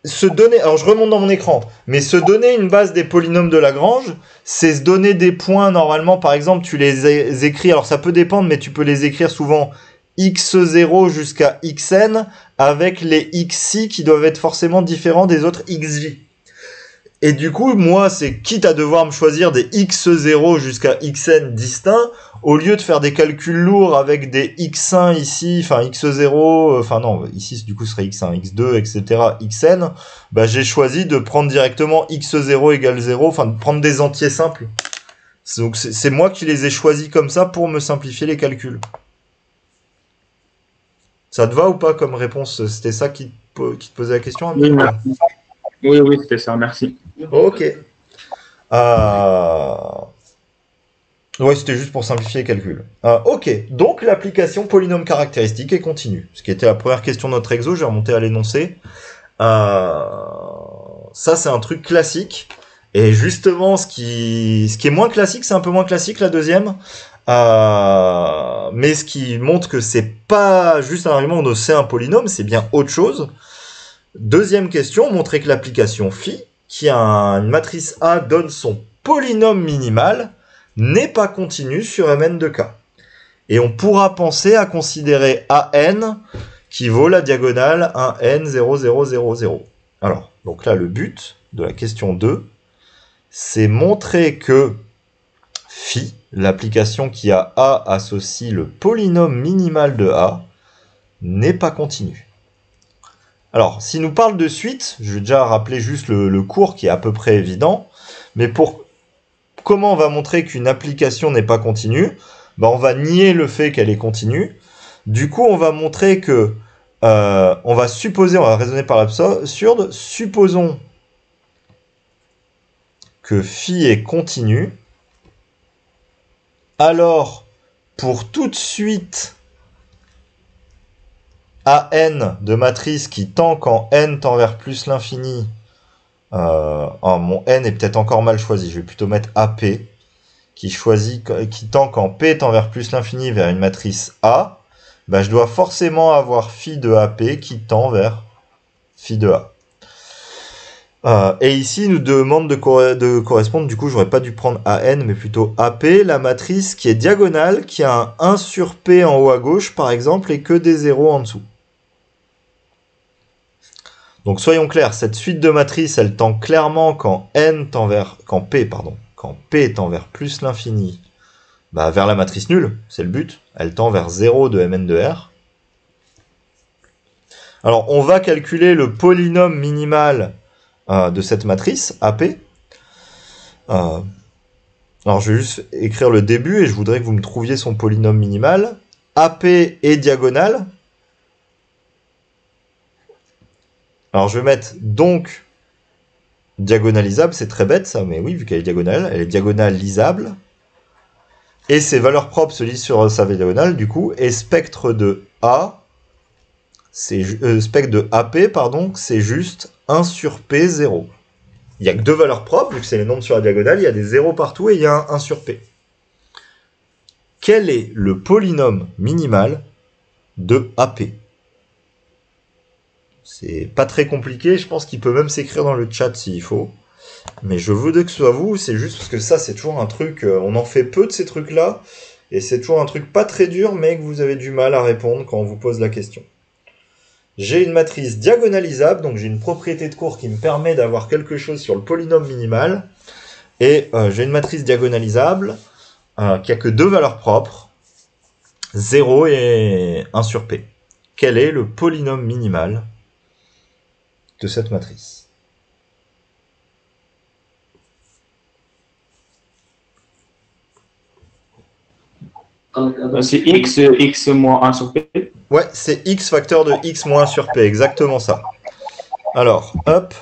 se donner, alors je remonte dans mon écran, mais se donner une base des polynômes de Lagrange, c'est se donner des points normalement, par exemple, tu les écris, alors ça peut dépendre, mais tu peux les écrire souvent x0 jusqu'à xn avec les xi qui doivent être forcément différents des autres xj. Et du coup, moi, c'est quitte à devoir me choisir des x0 jusqu'à xn distincts, au lieu de faire des calculs lourds avec des x1 ici, enfin x0, enfin non, ici du coup ce serait x1, x2, etc., xn, bah j'ai choisi de prendre directement x0 égale 0, enfin de prendre des entiers simples. Donc c'est moi qui les ai choisis comme ça pour me simplifier les calculs. Ça te va ou pas comme réponse? C'était ça qui te posait la question? Oui, merci. Oui, c'était ça, merci. Ok. Ouais, c'était juste pour simplifier les calculs. Ok, donc l'application polynôme caractéristique est continue. Ce qui était la première question de notre exo, j'ai remonté à l'énoncé. Ça, c'est un truc classique. Et justement, ce qui est moins classique, c'est un peu moins classique, la deuxième. Mais ce qui montre que c'est pas juste un argument de c'est un polynôme, c'est bien autre chose. Deuxième question, montrer que l'application phi, qui a une matrice A, donne son polynôme minimal, n'est pas continue sur Mn de K. Et on pourra penser à considérer AN qui vaut la diagonale 1n 0, 0, 0, 0. Alors, donc là, le but de la question 2, c'est montrer que phi, l'application qui a A associe le polynôme minimal de A, n'est pas continue. Alors, s'il nous parle de suite, je vais déjà rappeler juste le cours qui est à peu près évident, mais pour comment on va montrer qu'une application n'est pas continue, on va nier le fait qu'elle est continue. Du coup, on va montrer que on va raisonner par l'absurde, supposons que phi est continue, alors pour toute suite AN de matrice qui tend quand n tend vers plus l'infini, mon n est peut-être encore mal choisi, je vais plutôt mettre AP, qui tend quand P tend vers plus l'infini vers une matrice A, je dois forcément avoir phi de AP qui tend vers phi de A. Et ici, il nous demande de correspondre, du coup, j'aurais pas dû prendre AN, mais plutôt AP, la matrice qui est diagonale, qui a un 1 sur P en haut à gauche, par exemple, et que des zéros en dessous. Donc soyons clairs, cette suite de matrices, elle tend clairement quand P tend vers plus l'infini, vers la matrice nulle, c'est le but. Elle tend vers 0 de Mn de R. Alors on va calculer le polynôme minimal de cette matrice, AP. Alors je vais juste écrire le début et je voudrais que vous me trouviez son polynôme minimal. AP est diagonale. Alors je vais mettre donc diagonalisable, c'est très bête ça, mais oui, vu qu'elle est diagonale, elle est diagonalisable. Et ses valeurs propres se lisent sur sa diagonale, du coup, et spectre de A, spectre de AP, pardon, c'est juste 1 sur P, 0. Il n'y a que deux valeurs propres, vu que c'est les nombres sur la diagonale, il y a des 0 partout et il y a un 1 sur P. Quel est le polynôme minimal de AP? C'est pas très compliqué, je pense qu'il peut même s'écrire dans le chat s'il faut. Mais je voudrais que ce soit vous, c'est juste parce que ça c'est toujours un truc, on en fait peu de ces trucs-là, et c'est toujours un truc pas très dur, mais que vous avez du mal à répondre quand on vous pose la question. J'ai une matrice diagonalisable, donc j'ai une propriété de cours qui me permet d'avoir quelque chose sur le polynôme minimal, et j'ai une matrice diagonalisable qui a que deux valeurs propres, 0 et 1 sur P. Quel est le polynôme minimal de cette matrice? C'est x moins 1 sur P. Ouais, c'est x facteur de x moins 1 sur P, exactement ça. Alors, hop.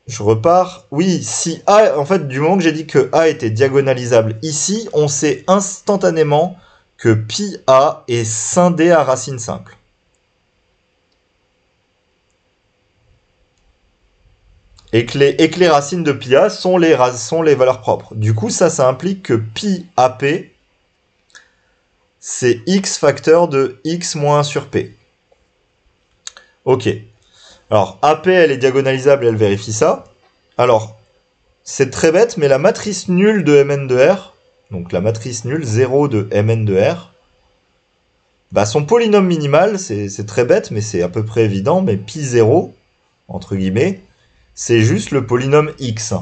Je repars. Oui, si A, en fait, du moment que j'ai dit que A était diagonalisable ici, on sait instantanément que pi A est scindé à racine simple. Et que les racines de pi A sont les valeurs propres. Du coup, ça implique que pi AP, c'est x facteur de x moins 1 sur P. Ok. Alors, AP, elle est diagonalisable, elle vérifie ça. Alors, c'est très bête, mais la matrice nulle de Mn de R, donc la matrice nulle, 0 de Mn de R, bah son polynôme minimal, c'est très bête, mais c'est à peu près évident, mais pi 0, entre guillemets, c'est juste le polynôme x.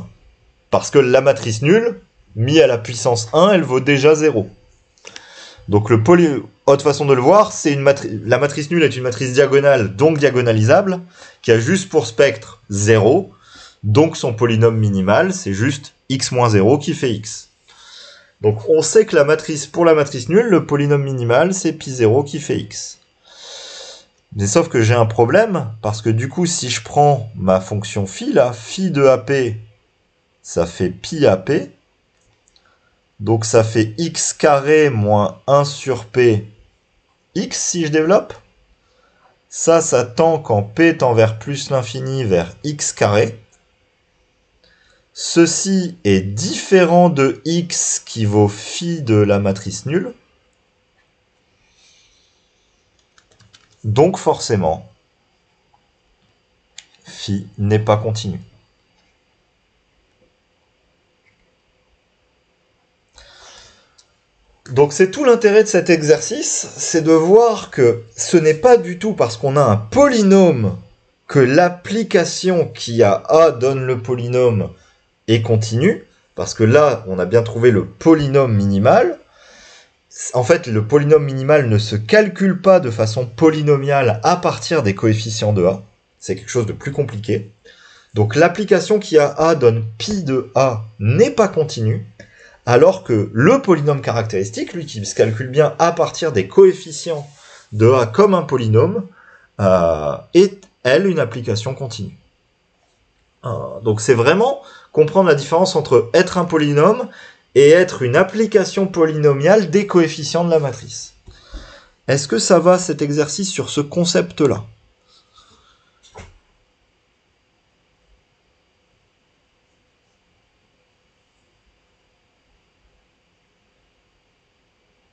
Parce que la matrice nulle, mis à la puissance 1, elle vaut déjà 0. Donc autre façon de le voir, c'est la matrice nulle est une matrice diagonale, donc diagonalisable, qui a juste pour spectre 0, donc son polynôme minimal, c'est juste x-0 qui fait x. Donc on sait que pour la matrice nulle, le polynôme minimal, c'est pi 0 qui fait x. Mais sauf que j'ai un problème, parce que du coup, si je prends ma fonction phi, là, phi de AP, ça fait pi AP, donc ça fait x carré moins 1 sur p x si je développe. Ça tend quand p tend vers plus l'infini vers x carré. Ceci est différent de x qui vaut phi de la matrice nulle. Donc forcément, phi n'est pas continu. Donc c'est tout l'intérêt de cet exercice, c'est de voir que ce n'est pas du tout parce qu'on a un polynôme que l'application qui a A donne le polynôme est continue, parce que là, on a bien trouvé le polynôme minimal. En fait, le polynôme minimal ne se calcule pas de façon polynomiale à partir des coefficients de A. C'est quelque chose de plus compliqué. Donc l'application qui a A donne pi de A n'est pas continue, alors que le polynôme caractéristique, lui qui se calcule bien à partir des coefficients de A comme un polynôme, est, elle, une application continue. Donc c'est vraiment comprendre la différence entre être un polynôme et être une application polynomiale des coefficients de la matrice. Est-ce que ça va cet exercice sur ce concept-là ?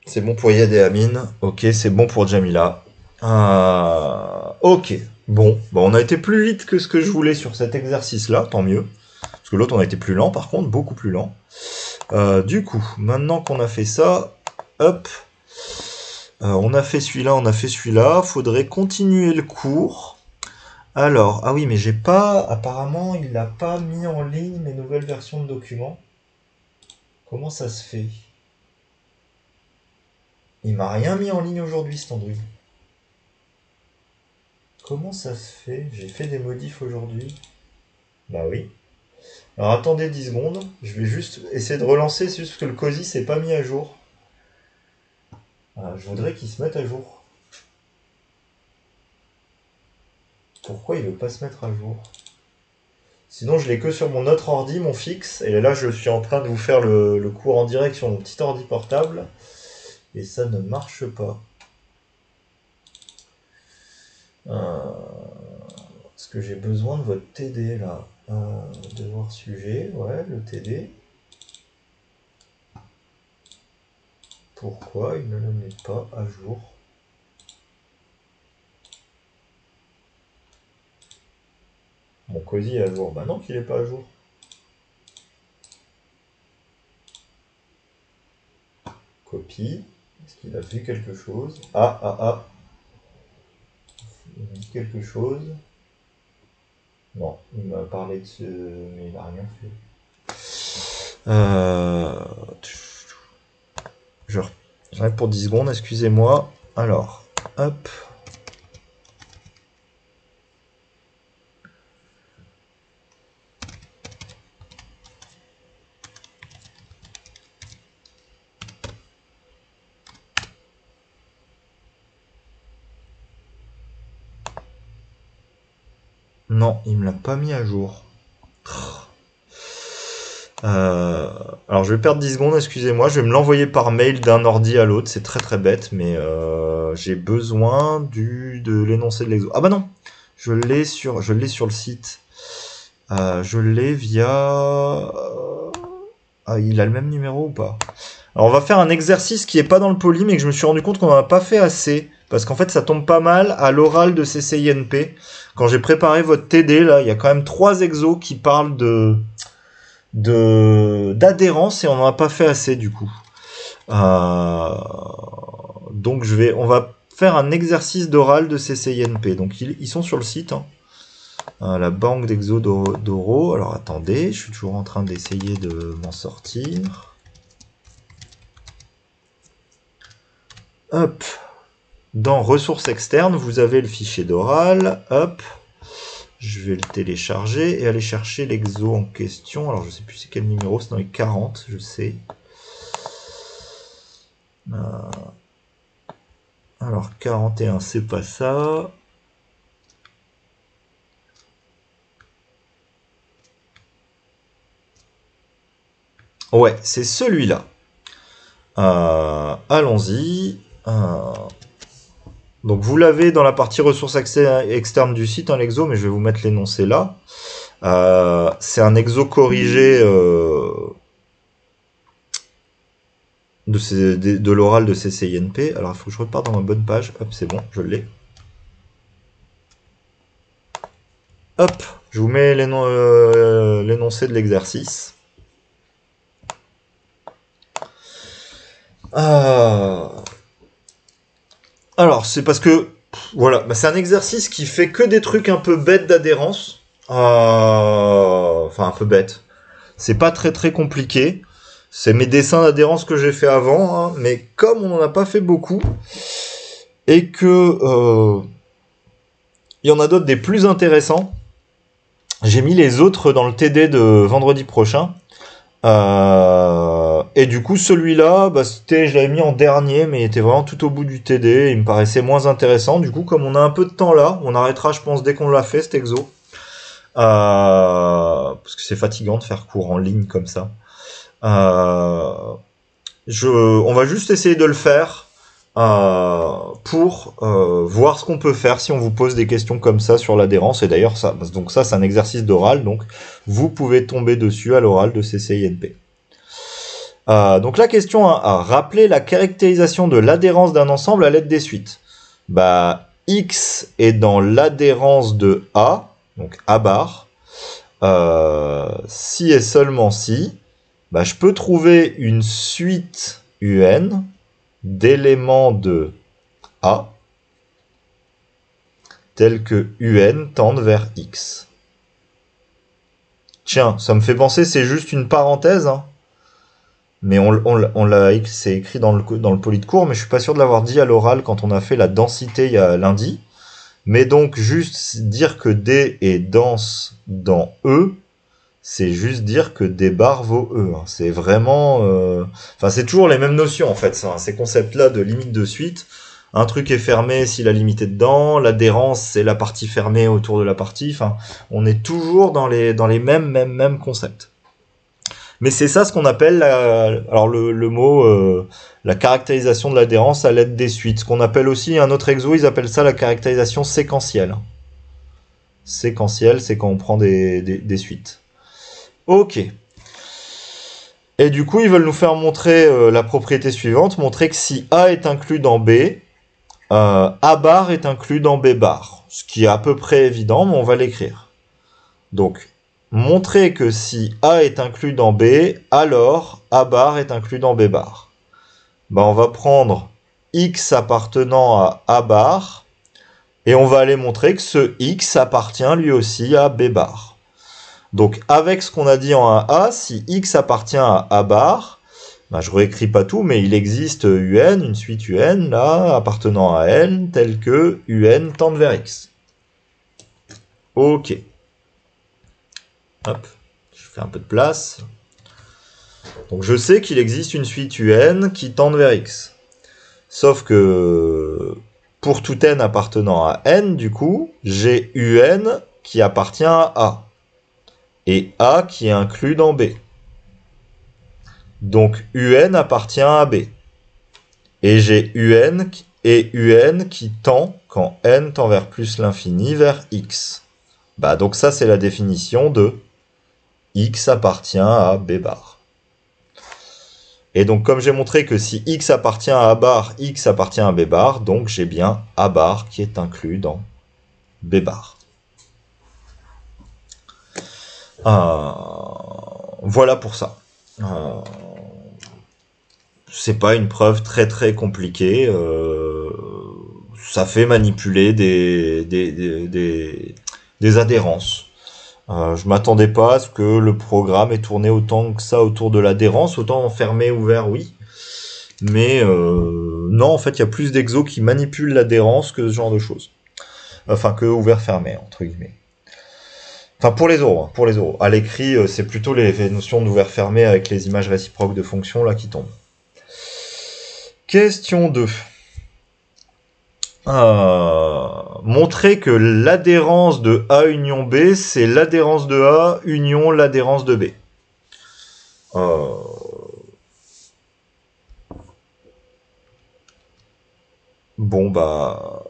C'est bon pour Yad et Amine. Ok, c'est bon pour Jamila. Ok. Bon, on a été plus vite que ce que je voulais sur cet exercice-là, tant mieux. Parce que l'autre, on a été plus lent, par contre, beaucoup plus lent. Du coup, maintenant qu'on a fait ça, hop. On a fait celui-là. Faudrait continuer le cours. Alors, ah oui, mais j'ai pas... Apparemment, il n'a pas mis en ligne mes nouvelles versions de documents. Comment ça se fait ? Il m'a rien mis en ligne aujourd'hui, cet Android. Comment ça se fait ? J'ai fait des modifs aujourd'hui. Bah oui. Alors attendez 10 secondes. Je vais juste essayer de relancer. C'est juste parce que le COSI s'est pas mis à jour. Je voudrais qu'il se mette à jour. Pourquoi il veut pas se mettre à jour ? Sinon je l'ai que sur mon autre ordi, mon fixe. Et là je suis en train de vous faire le cours en direct sur mon petit ordi portable. Et ça ne marche pas. Est-ce que j'ai besoin de votre TD là ? Devoir sujet, ouais, le TD. Pourquoi il ne le met pas à jour ? Mon COSI est à jour. Bah non qu'il n'est pas à jour. Copie. Est-ce qu'il a vu quelque chose ? Ah. Il a dit quelque chose. Non, il m'a parlé de ce... mais il n'a rien fait. J'arrête pour 10 secondes, excusez-moi. Alors, hop. Non, il me l'a pas mis à jour. Alors je vais perdre 10 secondes, excusez-moi, je vais me l'envoyer par mail d'un ordi à l'autre, c'est très très bête, mais j'ai besoin de l'énoncé de l'exo. Ah bah non, je l'ai sur le site. Je l'ai via... Ah, il a le même numéro ou pas ? Alors on va faire un exercice qui est pas dans le poly, mais que je me suis rendu compte qu'on n'en a pas fait assez parce qu'en fait, ça tombe pas mal à l'oral de CCINP. Quand j'ai préparé votre TD, là, il y a quand même 3 exos qui parlent d'adhérence et on n'en a pas fait assez du coup. Donc on va faire un exercice d'oral de CCINP. Donc ils sont sur le site, hein. La banque d'exos d'Oro. Alors attendez, je suis toujours en train d'essayer de m'en sortir. Hop. Dans ressources externes, vous avez le fichier d'oral. Hop. Je vais le télécharger et aller chercher l'exo en question. Alors je sais plus c'est quel numéro, c'est dans les 40, je sais. Alors 41, c'est pas ça. Ouais, c'est celui-là. Allons-y. Donc vous l'avez dans la partie ressources externes du site, hein, l'exo, mais je vais vous mettre l'énoncé là. C'est un exo corrigé de l'oral de CCINP. Alors il faut que je reparte dans ma bonne page. Hop, c'est bon, je l'ai. Hop, je vous mets l'énoncé de l'exercice. Alors, c'est parce que, voilà, c'est un exercice qui fait que des trucs un peu bêtes d'adhérence. Enfin, un peu bêtes. C'est pas très très compliqué. C'est mes dessins d'adhérence que j'ai fait avant, hein, mais comme on n'en a pas fait beaucoup, et que il y en a d'autres des plus intéressants, j'ai mis les autres dans le TD de vendredi prochain. Et du coup, celui-là, je l'avais mis en dernier, mais il était vraiment tout au bout du TD. Il me paraissait moins intéressant. Du coup, comme on a un peu de temps là, on arrêtera, je pense, dès qu'on l'a fait, cet exo. Parce que c'est fatigant de faire cours en ligne comme ça. On va juste essayer de le faire pour voir ce qu'on peut faire si on vous pose des questions comme ça sur l'adhérence. Et d'ailleurs, ça c'est un exercice d'oral, donc vous pouvez tomber dessus à l'oral de CCINP. Donc la question 1A, rappeler la caractérisation de l'adhérence d'un ensemble à l'aide des suites. X est dans l'adhérence de A, donc A bar. Si et seulement si, je peux trouver une suite UN d'éléments de A tels que UN tendent vers X. Tiens, ça me fait penser, c'est juste une parenthèse, hein. Mais c'est écrit dans le poli de cours, mais je suis pas sûr de l'avoir dit à l'oral quand on a fait la densité il y a lundi. Mais donc, juste dire que D est dense dans E, c'est juste dire que D bar vaut E. Hein. C'est vraiment... c'est toujours les mêmes notions, en fait, ça, hein, ces concepts-là de limite de suite. Un truc est fermé si la limite est dedans, l'adhérence, c'est la partie fermée autour de la partie. Enfin, on est toujours dans les mêmes concepts. Mais c'est ça ce qu'on appelle le mot la caractérisation de l'adhérence à l'aide des suites. Ce qu'on appelle aussi un autre exo, ils appellent ça la caractérisation séquentielle. Séquentielle, c'est quand on prend des suites. Ok. Et du coup, ils veulent nous faire montrer la propriété suivante, montrer que si A est inclus dans B, A bar est inclus dans B bar. Ce qui est à peu près évident, mais on va l'écrire. Donc, montrer que si A est inclus dans B, alors A bar est inclus dans B bar. On va prendre X appartenant à A bar, et on va aller montrer que ce X appartient lui aussi à B bar. Donc avec ce qu'on a dit en 1A, si X appartient à A bar, je réécris pas tout, mais il existe UN, une suite UN, là, appartenant à N, telle que UN tend vers X. Ok. Hop, je fais un peu de place. Donc je sais qu'il existe une suite UN qui tend vers X. Sauf que pour tout N appartenant à N, du coup, j'ai UN qui appartient à A. Et A qui est inclus dans B. Donc UN appartient à B. Et j'ai UN et UN qui tend, quand N tend vers plus l'infini, vers X. Donc ça c'est la définition de X appartient à B bar. Et donc, comme j'ai montré que si X appartient à A bar, X appartient à B bar, donc j'ai bien A bar qui est inclus dans B bar. Voilà pour ça. C'est pas une preuve très très compliquée. Ça fait manipuler des adhérences. Je m'attendais pas à ce que le programme ait tourné autant que ça autour de l'adhérence, autant fermé, ouvert, oui. Mais non, en fait, il y a plus d'exos qui manipulent l'adhérence que ce genre de choses. Enfin, que ouvert, fermé, entre guillemets. Enfin, pour les euros, hein, pour les euros. À l'écrit, c'est plutôt les notions d'ouvert, fermé avec les images réciproques de fonctions là qui tombent. Question 2. Montrer que l'adhérence de A union B, c'est l'adhérence de A union l'adhérence de B. Bon, bah...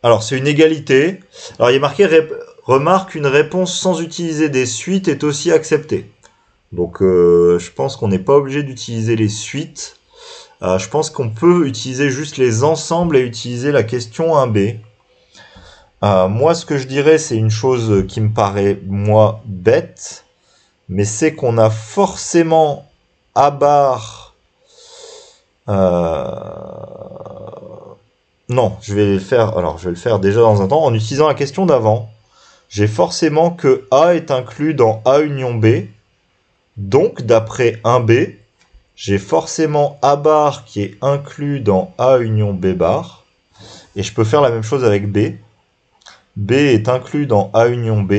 Alors, c'est une égalité. Alors, il y a marqué... Remarque, une réponse sans utiliser des suites est aussi acceptée. Donc, je pense qu'on n'est pas obligé d'utiliser les suites. Je pense qu'on peut utiliser juste les ensembles et utiliser la question 1b. Moi, ce que je dirais, c'est une chose qui me paraît, moi, bête, mais c'est qu'on a forcément A bar... Non, je vais le faire. Alors, je vais le faire déjà dans un temps. En utilisant la question d'avant, j'ai forcément que A est inclus dans A union B. Donc, d'après 1b, j'ai forcément A bar qui est inclus dans A union B bar. Et je peux faire la même chose avec B. B est inclus dans A union B.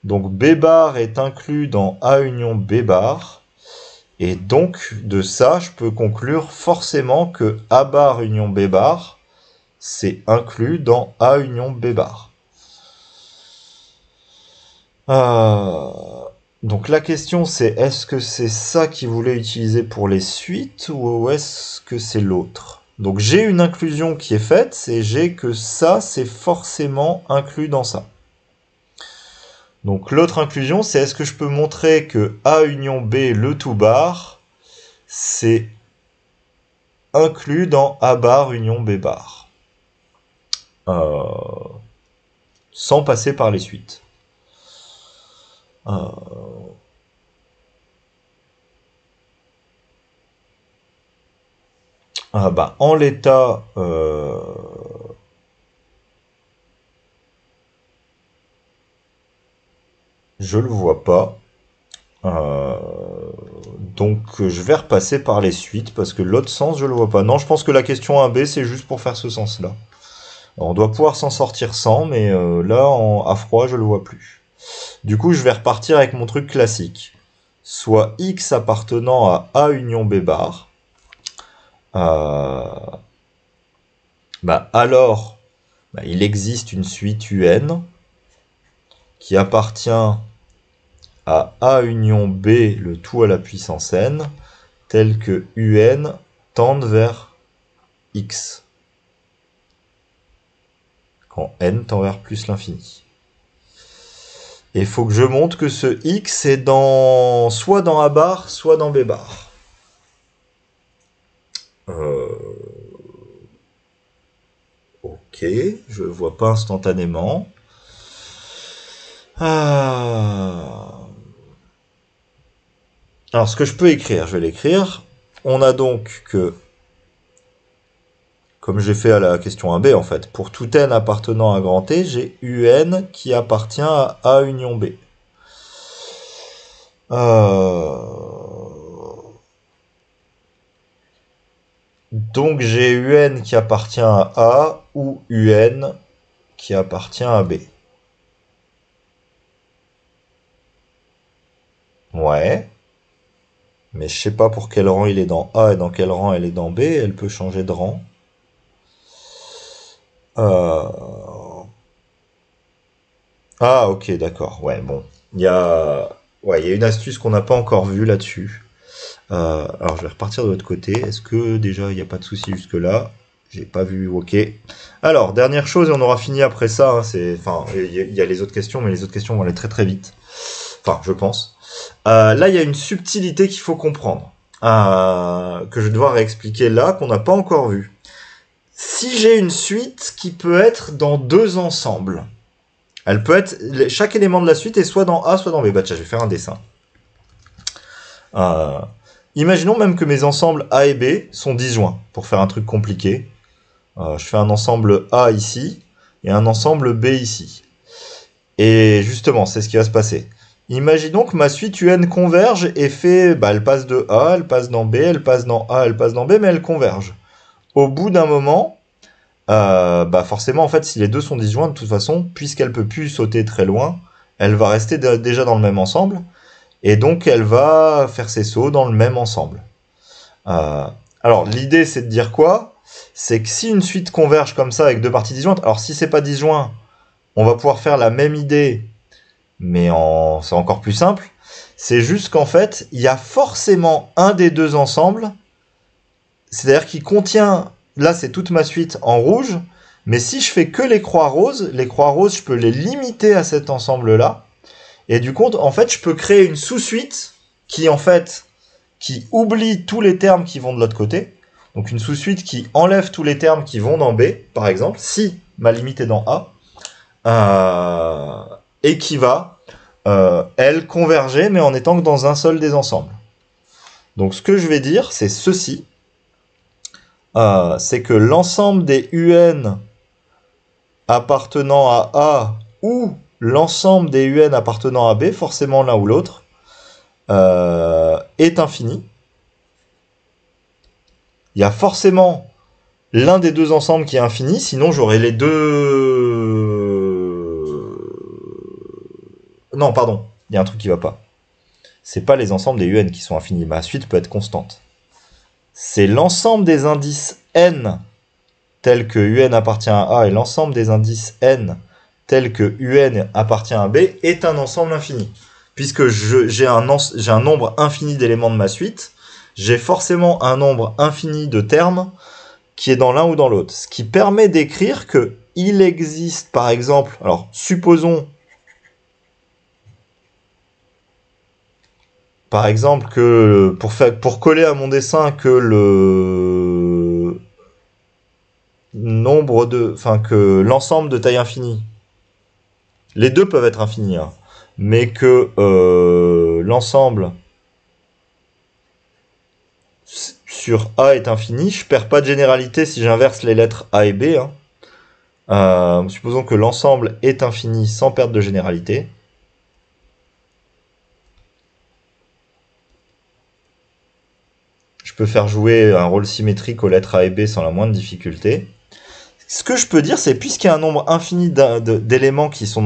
Donc B bar est inclus dans A union B bar. Et donc, de ça, je peux conclure forcément que A bar union B bar, c'est inclus dans A union B bar. Donc la question c'est, est-ce que c'est ça qu'il voulait utiliser pour les suites ou est-ce que c'est l'autre? Donc j'ai une inclusion qui est faite, c'est j'ai que ça c'est forcément inclus dans ça. Donc l'autre inclusion c'est, est-ce que je peux montrer que A union B le tout bar, c'est inclus dans A bar union B bar. Sans passer par les suites. En l'état, je le vois pas. Donc je vais repasser par les suites parce que l'autre sens je le vois pas. Non, je pense que la question 1b c'est juste pour faire ce sens-là. On doit pouvoir s'en sortir sans, mais là à froid je le vois plus. Du coup je vais repartir avec mon truc classique. Soit X appartenant à A union B bar. Alors il existe une suite UN qui appartient à A union B le tout à la puissance n, tel que UN tende vers X, quand n tend vers plus l'infini. Et il faut que je montre que ce X est soit dans A bar, soit dans B bar. Ok, je le vois pas instantanément. Alors, ce que je peux écrire, je vais l'écrire. On a donc que, comme j'ai fait à la question 1b en fait, pour tout n appartenant à grand T, j'ai UN qui appartient à A union B. Donc j'ai UN qui appartient à A ou UN qui appartient à B. Ouais. Mais je sais pas pour quel rang il est dans A et dans quel rang elle est dans B. Elle peut changer de rang. Ah, ok, d'accord. Ouais, bon. Il y a une astuce qu'on n'a pas encore vue là-dessus. Alors, je vais repartir de l'autre côté. Est-ce que déjà, il n'y a pas de souci jusque-là? J'ai pas vu. Ok. Alors, dernière chose, et on aura fini après ça. Hein, il y a les autres questions, mais les autres questions vont aller très très vite. Enfin, je pense. Là, il y a une subtilité qu'il faut comprendre. que je vais devoir réexpliquer là, qu'on n'a pas encore vu. Si j'ai une suite qui peut être dans deux ensembles, elle peut être, chaque élément de la suite est soit dans A, soit dans B. Bah tiens, je vais faire un dessin. Imaginons même que mes ensembles A et B sont disjoints, pour faire un truc compliqué. Je fais un ensemble A ici, et un ensemble B ici. Et justement, c'est ce qui va se passer. Imaginons que ma suite UN converge et fait, elle passe de A, elle passe dans B, elle passe dans A, elle passe dans B, mais elle converge. Au bout d'un moment, forcément, en fait, si les deux sont disjoints, de toute façon, puisqu'elle peut plus sauter très loin, elle va rester déjà dans le même ensemble, et donc elle va faire ses sauts dans le même ensemble. Alors, l'idée, c'est de dire quoi? C'est que si une suite converge comme ça avec deux parties disjointes, alors si c'est pas disjoint, on va pouvoir faire la même idée, mais c'est encore plus simple. C'est juste qu'en fait, il y a forcément un des deux ensembles, c'est-à-dire qu'il contient, là c'est toute ma suite en rouge, mais si je fais que les croix roses, je peux les limiter à cet ensemble-là, et du coup, en fait, je peux créer une sous-suite qui oublie tous les termes qui vont de l'autre côté, donc une sous-suite qui enlève tous les termes qui vont dans B, par exemple, si ma limite est dans A, et qui va, elle, converger, mais en étant que dans un seul des ensembles. Donc ce que je vais dire, c'est ceci. C'est que l'ensemble des UN appartenant à A ou l'ensemble des UN appartenant à B, forcément l'un ou l'autre, est infini. Il y a forcément l'un des deux ensembles qui est infini, sinon j'aurais les deux... Non, pardon, il y a un truc qui va pas. C'est pas les ensembles des UN qui sont infinis, ma suite peut être constante. C'est l'ensemble des indices n tels que UN appartient à A et l'ensemble des indices n tels que UN appartient à B est un ensemble infini. Puisque j'ai un nombre infini d'éléments de ma suite, j'ai forcément un nombre infini de termes qui est dans l'un ou dans l'autre. Ce qui permet d'écrire que il existe, par exemple, alors supposons par exemple que pour coller à mon dessin que le nombre que l'ensemble de taille infinie, les deux peuvent être infinis, hein, mais que l'ensemble sur A est infini, je perds pas de généralité si j'inverse les lettres A et B. Supposons que l'ensemble est infini sans perte de généralité. Je peux faire jouer un rôle symétrique aux lettres A et B sans la moindre difficulté. Ce que je peux dire, c'est puisqu'il y a un nombre infini d'éléments qui sont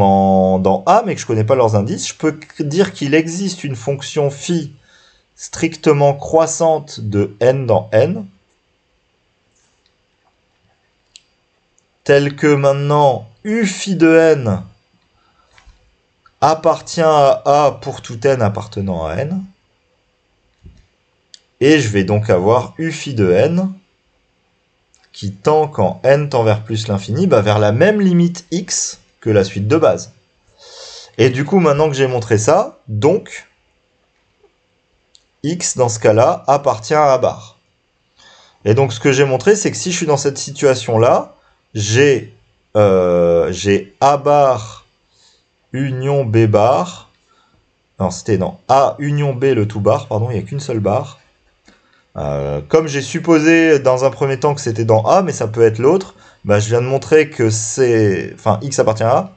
dans A, mais que je ne connais pas leurs indices, je peux dire qu'il existe une fonction phi strictement croissante de n dans n, telle que maintenant u phi de n appartient à A pour tout n appartenant à n. Et je vais donc avoir u phi de n qui tend, quand n tend vers plus l'infini, vers la même limite x que la suite de base. Et du coup, maintenant que j'ai montré ça, donc, x, dans ce cas-là, appartient à A bar. Et donc, ce que j'ai montré, c'est que si je suis dans cette situation-là, j'ai A bar union B bar. Non, c'était dans A union B le tout bar, pardon, il n'y a qu'une seule barre. Comme j'ai supposé dans un premier temps que c'était dans A, mais ça peut être l'autre, je viens de montrer que c'est... Enfin, x appartient à A.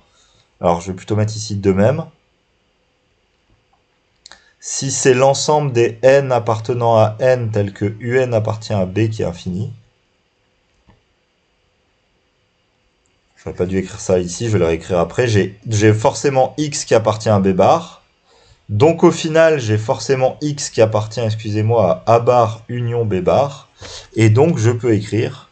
Alors, je vais plutôt mettre ici de même. Si c'est l'ensemble des n appartenant à n, tel que un appartient à b qui est infini. J'aurais pas dû écrire ça ici, je vais le réécrire après. J'ai forcément x qui appartient à b bar. Donc au final, j'ai forcément x qui appartient, excusez-moi, à A bar union B bar. Et donc je peux écrire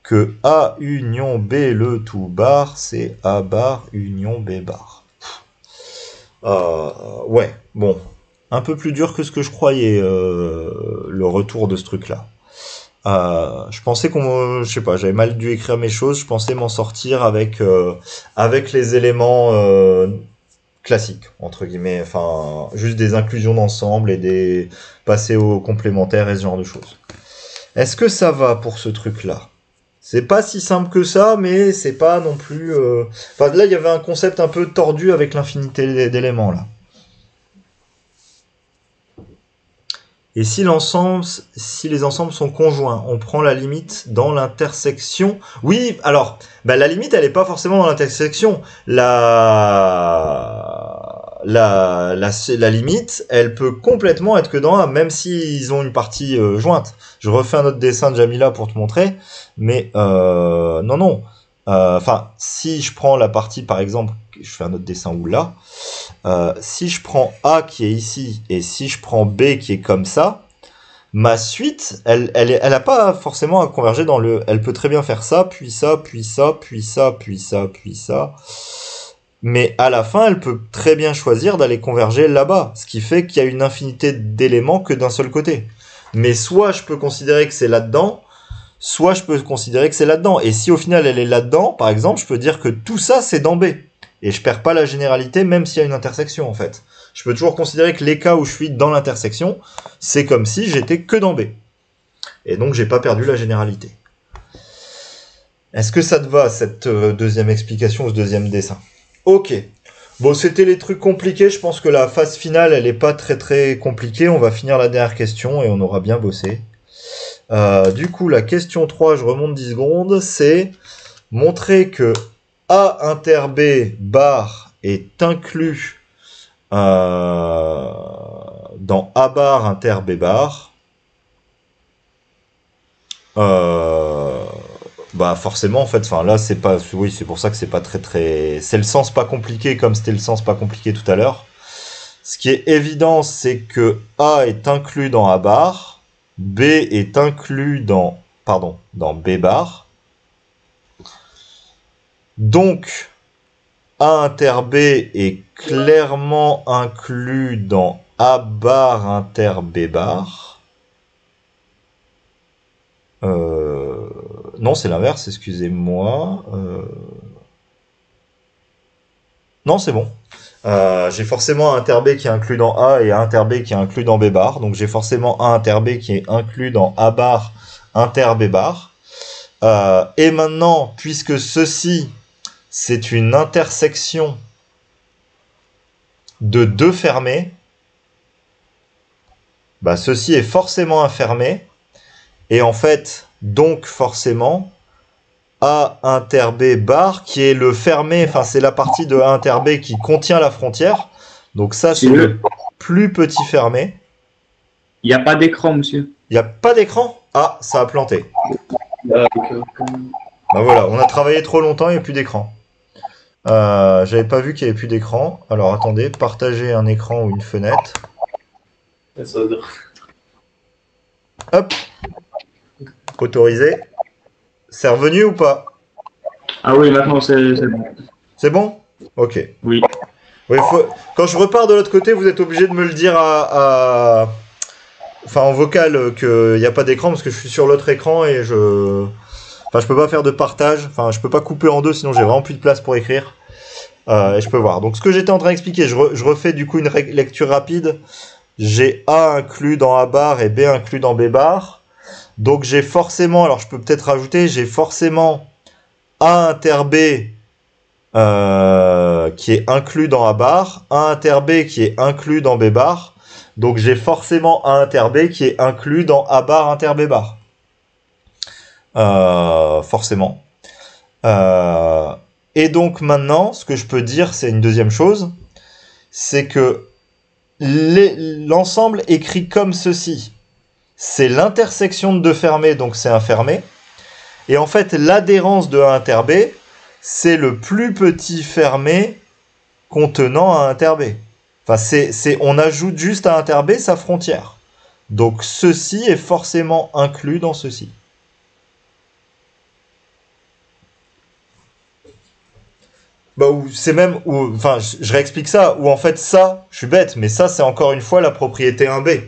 que A union B le tout bar, c'est A bar union B bar. Ouais, bon. Un peu plus dur que ce que je croyais, le retour de ce truc-là. Je pensais je sais pas, j'avais mal dû écrire mes choses. Je pensais m'en sortir avec les éléments... classiques, entre guillemets, enfin, juste des inclusions d'ensemble et des passer aux complémentaires et ce genre de choses. Est-ce que ça va pour ce truc-là? C'est pas si simple que ça, mais c'est pas non plus... Enfin, là, il y avait un concept un peu tordu avec l'infinité d'éléments, là. Et si les ensembles sont conjoints, on prend la limite dans l'intersection. Oui, alors, la limite, elle est pas forcément dans l'intersection. La limite, elle peut complètement être que dans A, même s'ils ont une partie jointe. Je refais un autre dessin de Jamila pour te montrer, mais non. Enfin, si je prends la partie, par exemple, je fais un autre dessin où là, si je prends A qui est ici, et si je prends B qui est comme ça, ma suite, elle a pas forcément à converger dans le... Elle peut très bien faire ça, puis ça, puis ça, puis ça, puis ça, puis ça. Mais à la fin, elle peut très bien choisir d'aller converger là-bas, ce qui fait qu'il y a une infinité d'éléments que d'un seul côté. Mais soit je peux considérer que c'est là-dedans, soit je peux considérer que c'est là-dedans. Et si au final elle est là-dedans, par exemple, je peux dire que tout ça c'est dans B. Et je perds pas la généralité même s'il y a une intersection en fait. Je peux toujours considérer que les cas où je suis dans l'intersection, c'est comme si j'étais que dans B. Et donc j'ai pas perdu la généralité. Est-ce que ça te va cette deuxième explication, ce deuxième dessin? Ok. Bon, c'était les trucs compliqués. Je pense que la phase finale, elle est pas très très compliquée. On va finir la dernière question et on aura bien bossé. Du coup, la question 3, je remonte 10 secondes, c'est montrer que A inter B bar est inclus dans A bar inter B bar. Forcément en fait, enfin là c'est pas, oui c'est pour ça que c'est pas très, c'est le sens pas compliqué comme c'était le sens pas compliqué tout à l'heure. Ce qui est évident c'est que A est inclus dans A bar, B est inclus dans B bar. Donc A inter B est clairement inclus dans A bar inter B bar. Non, c'est l'inverse, excusez-moi. Non, c'est bon. J'ai forcément A inter B qui est inclus dans A et A inter B qui est inclus dans B bar. Donc j'ai forcément A inter B qui est inclus dans A bar inter B bar. Et maintenant, puisque ceci, c'est une intersection de deux fermés, ceci est forcément un fermé. Et en fait, donc forcément, A inter B bar, qui est le fermé, enfin c'est la partie de A inter B qui contient la frontière. Donc ça, c'est le plus petit fermé. Il n'y a pas d'écran, monsieur. Il n'y a pas d'écran? Ah, ça a planté. Voilà, on a travaillé trop longtemps, il n'y a plus d'écran. J'avais pas vu qu'il n'y avait plus d'écran. Alors attendez, partager un écran ou une fenêtre. Hop. Autorisé. C'est revenu ou pas? Ah oui, maintenant c'est bon. C'est bon? Ok. Oui. Oui, quand je repars de l'autre côté, vous êtes obligé de me le dire en vocal qu'il n'y a pas d'écran parce que je suis sur l'autre écran et je peux pas faire de partage. Enfin, je peux pas couper en deux sinon j'ai vraiment plus de place pour écrire. Et je peux voir. Donc, ce que j'étais en train d'expliquer, je refais du coup une lecture rapide. J'ai A inclus dans A bar et B inclus dans B bar. Donc j'ai forcément, alors je peux peut-être rajouter, j'ai forcément A inter B qui est inclus dans A bar, A inter B qui est inclus dans B bar. Donc j'ai forcément A inter B qui est inclus dans A bar inter B bar. Forcément. Et donc maintenant, ce que je peux dire, c'est une deuxième chose, c'est que l'ensemble écrit comme ceci. C'est l'intersection de deux fermés, donc c'est un fermé. Et en fait, l'adhérence de A inter B, c'est le plus petit fermé contenant A inter B. Enfin, on ajoute juste à inter B sa frontière. Donc ceci est forcément inclus dans ceci. C'est même, enfin, je réexplique ça, ou en fait ça, je suis bête, mais ça c'est encore une fois la propriété 1B.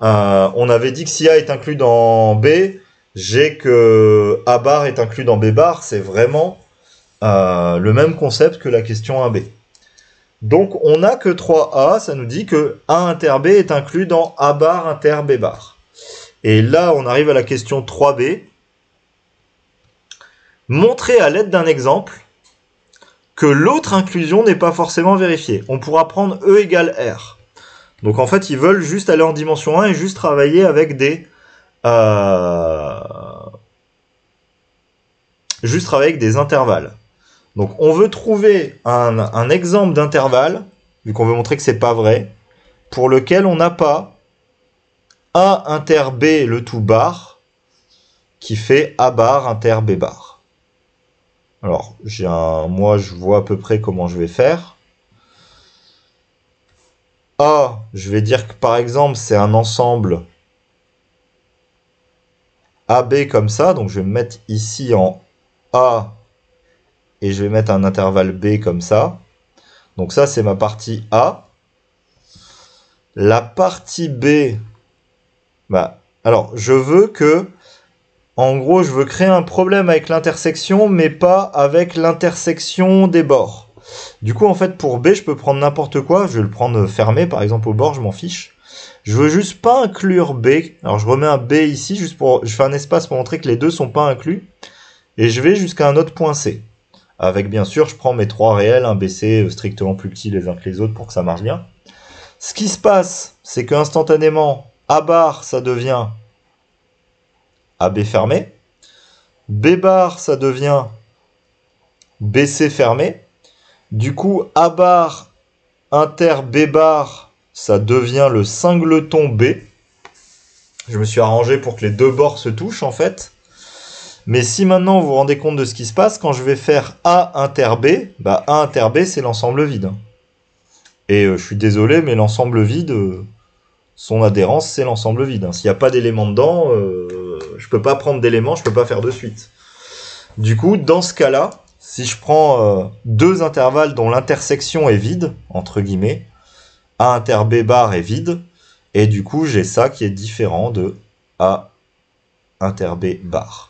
On avait dit que si A est inclus dans B, j'ai que A bar est inclus dans B bar, c'est vraiment le même concept que la question 1B. Donc on n'a que 3A, ça nous dit que A inter B est inclus dans A bar inter B bar. Et là, on arrive à la question 3B. Montrer à l'aide d'un exemple que l'autre inclusion n'est pas forcément vérifiée. On pourra prendre E égale R. Donc en fait, ils veulent juste aller en dimension 1 et juste travailler avec des... juste travailler avec des intervalles. Donc on veut trouver un exemple d'intervalle, vu qu'on veut montrer que c'est pas vrai, pour lequel on n'a pas A inter B le tout bar, qui fait A bar inter B bar. Alors, moi je vois à peu près comment je vais faire. A, je vais dire que par exemple c'est un ensemble AB comme ça, donc je vais me mettre ici en A et je vais mettre un intervalle B comme ça. Donc ça c'est ma partie A. La partie B, alors je veux que, en gros je veux créer un problème avec l'intersection, mais pas avec l'intersection des bords. Du coup en fait pour B je peux prendre n'importe quoi, je vais le prendre fermé par exemple au bord, je m'en fiche. Je veux juste pas inclure B, alors je remets un B ici, je fais un espace pour montrer que les deux sont pas inclus, et je vais jusqu'à un autre point C. Avec bien sûr, je prends mes trois réels, un BC strictement plus petits les uns que les autres pour que ça marche bien. Ce qui se passe, c'est que instantanément, A bar ça devient AB fermé, B bar ça devient BC fermé, du coup A bar inter B bar ça devient le singleton B. Je me suis arrangé pour que les deux bords se touchent en fait. Mais si maintenant vous vous rendez compte de ce qui se passe, quand je vais faire A inter B, A inter B c'est l'ensemble vide. Et je suis désolé, mais l'ensemble vide, son adhérence c'est l'ensemble vide. S'il n'y a pas d'éléments dedans, je peux pas prendre d'éléments, je peux pas faire de suite. Du coup, dans ce cas-là, si je prends deux intervalles dont l'intersection est vide, entre guillemets, A inter B bar est vide, et du coup j'ai ça qui est différent de A inter B bar.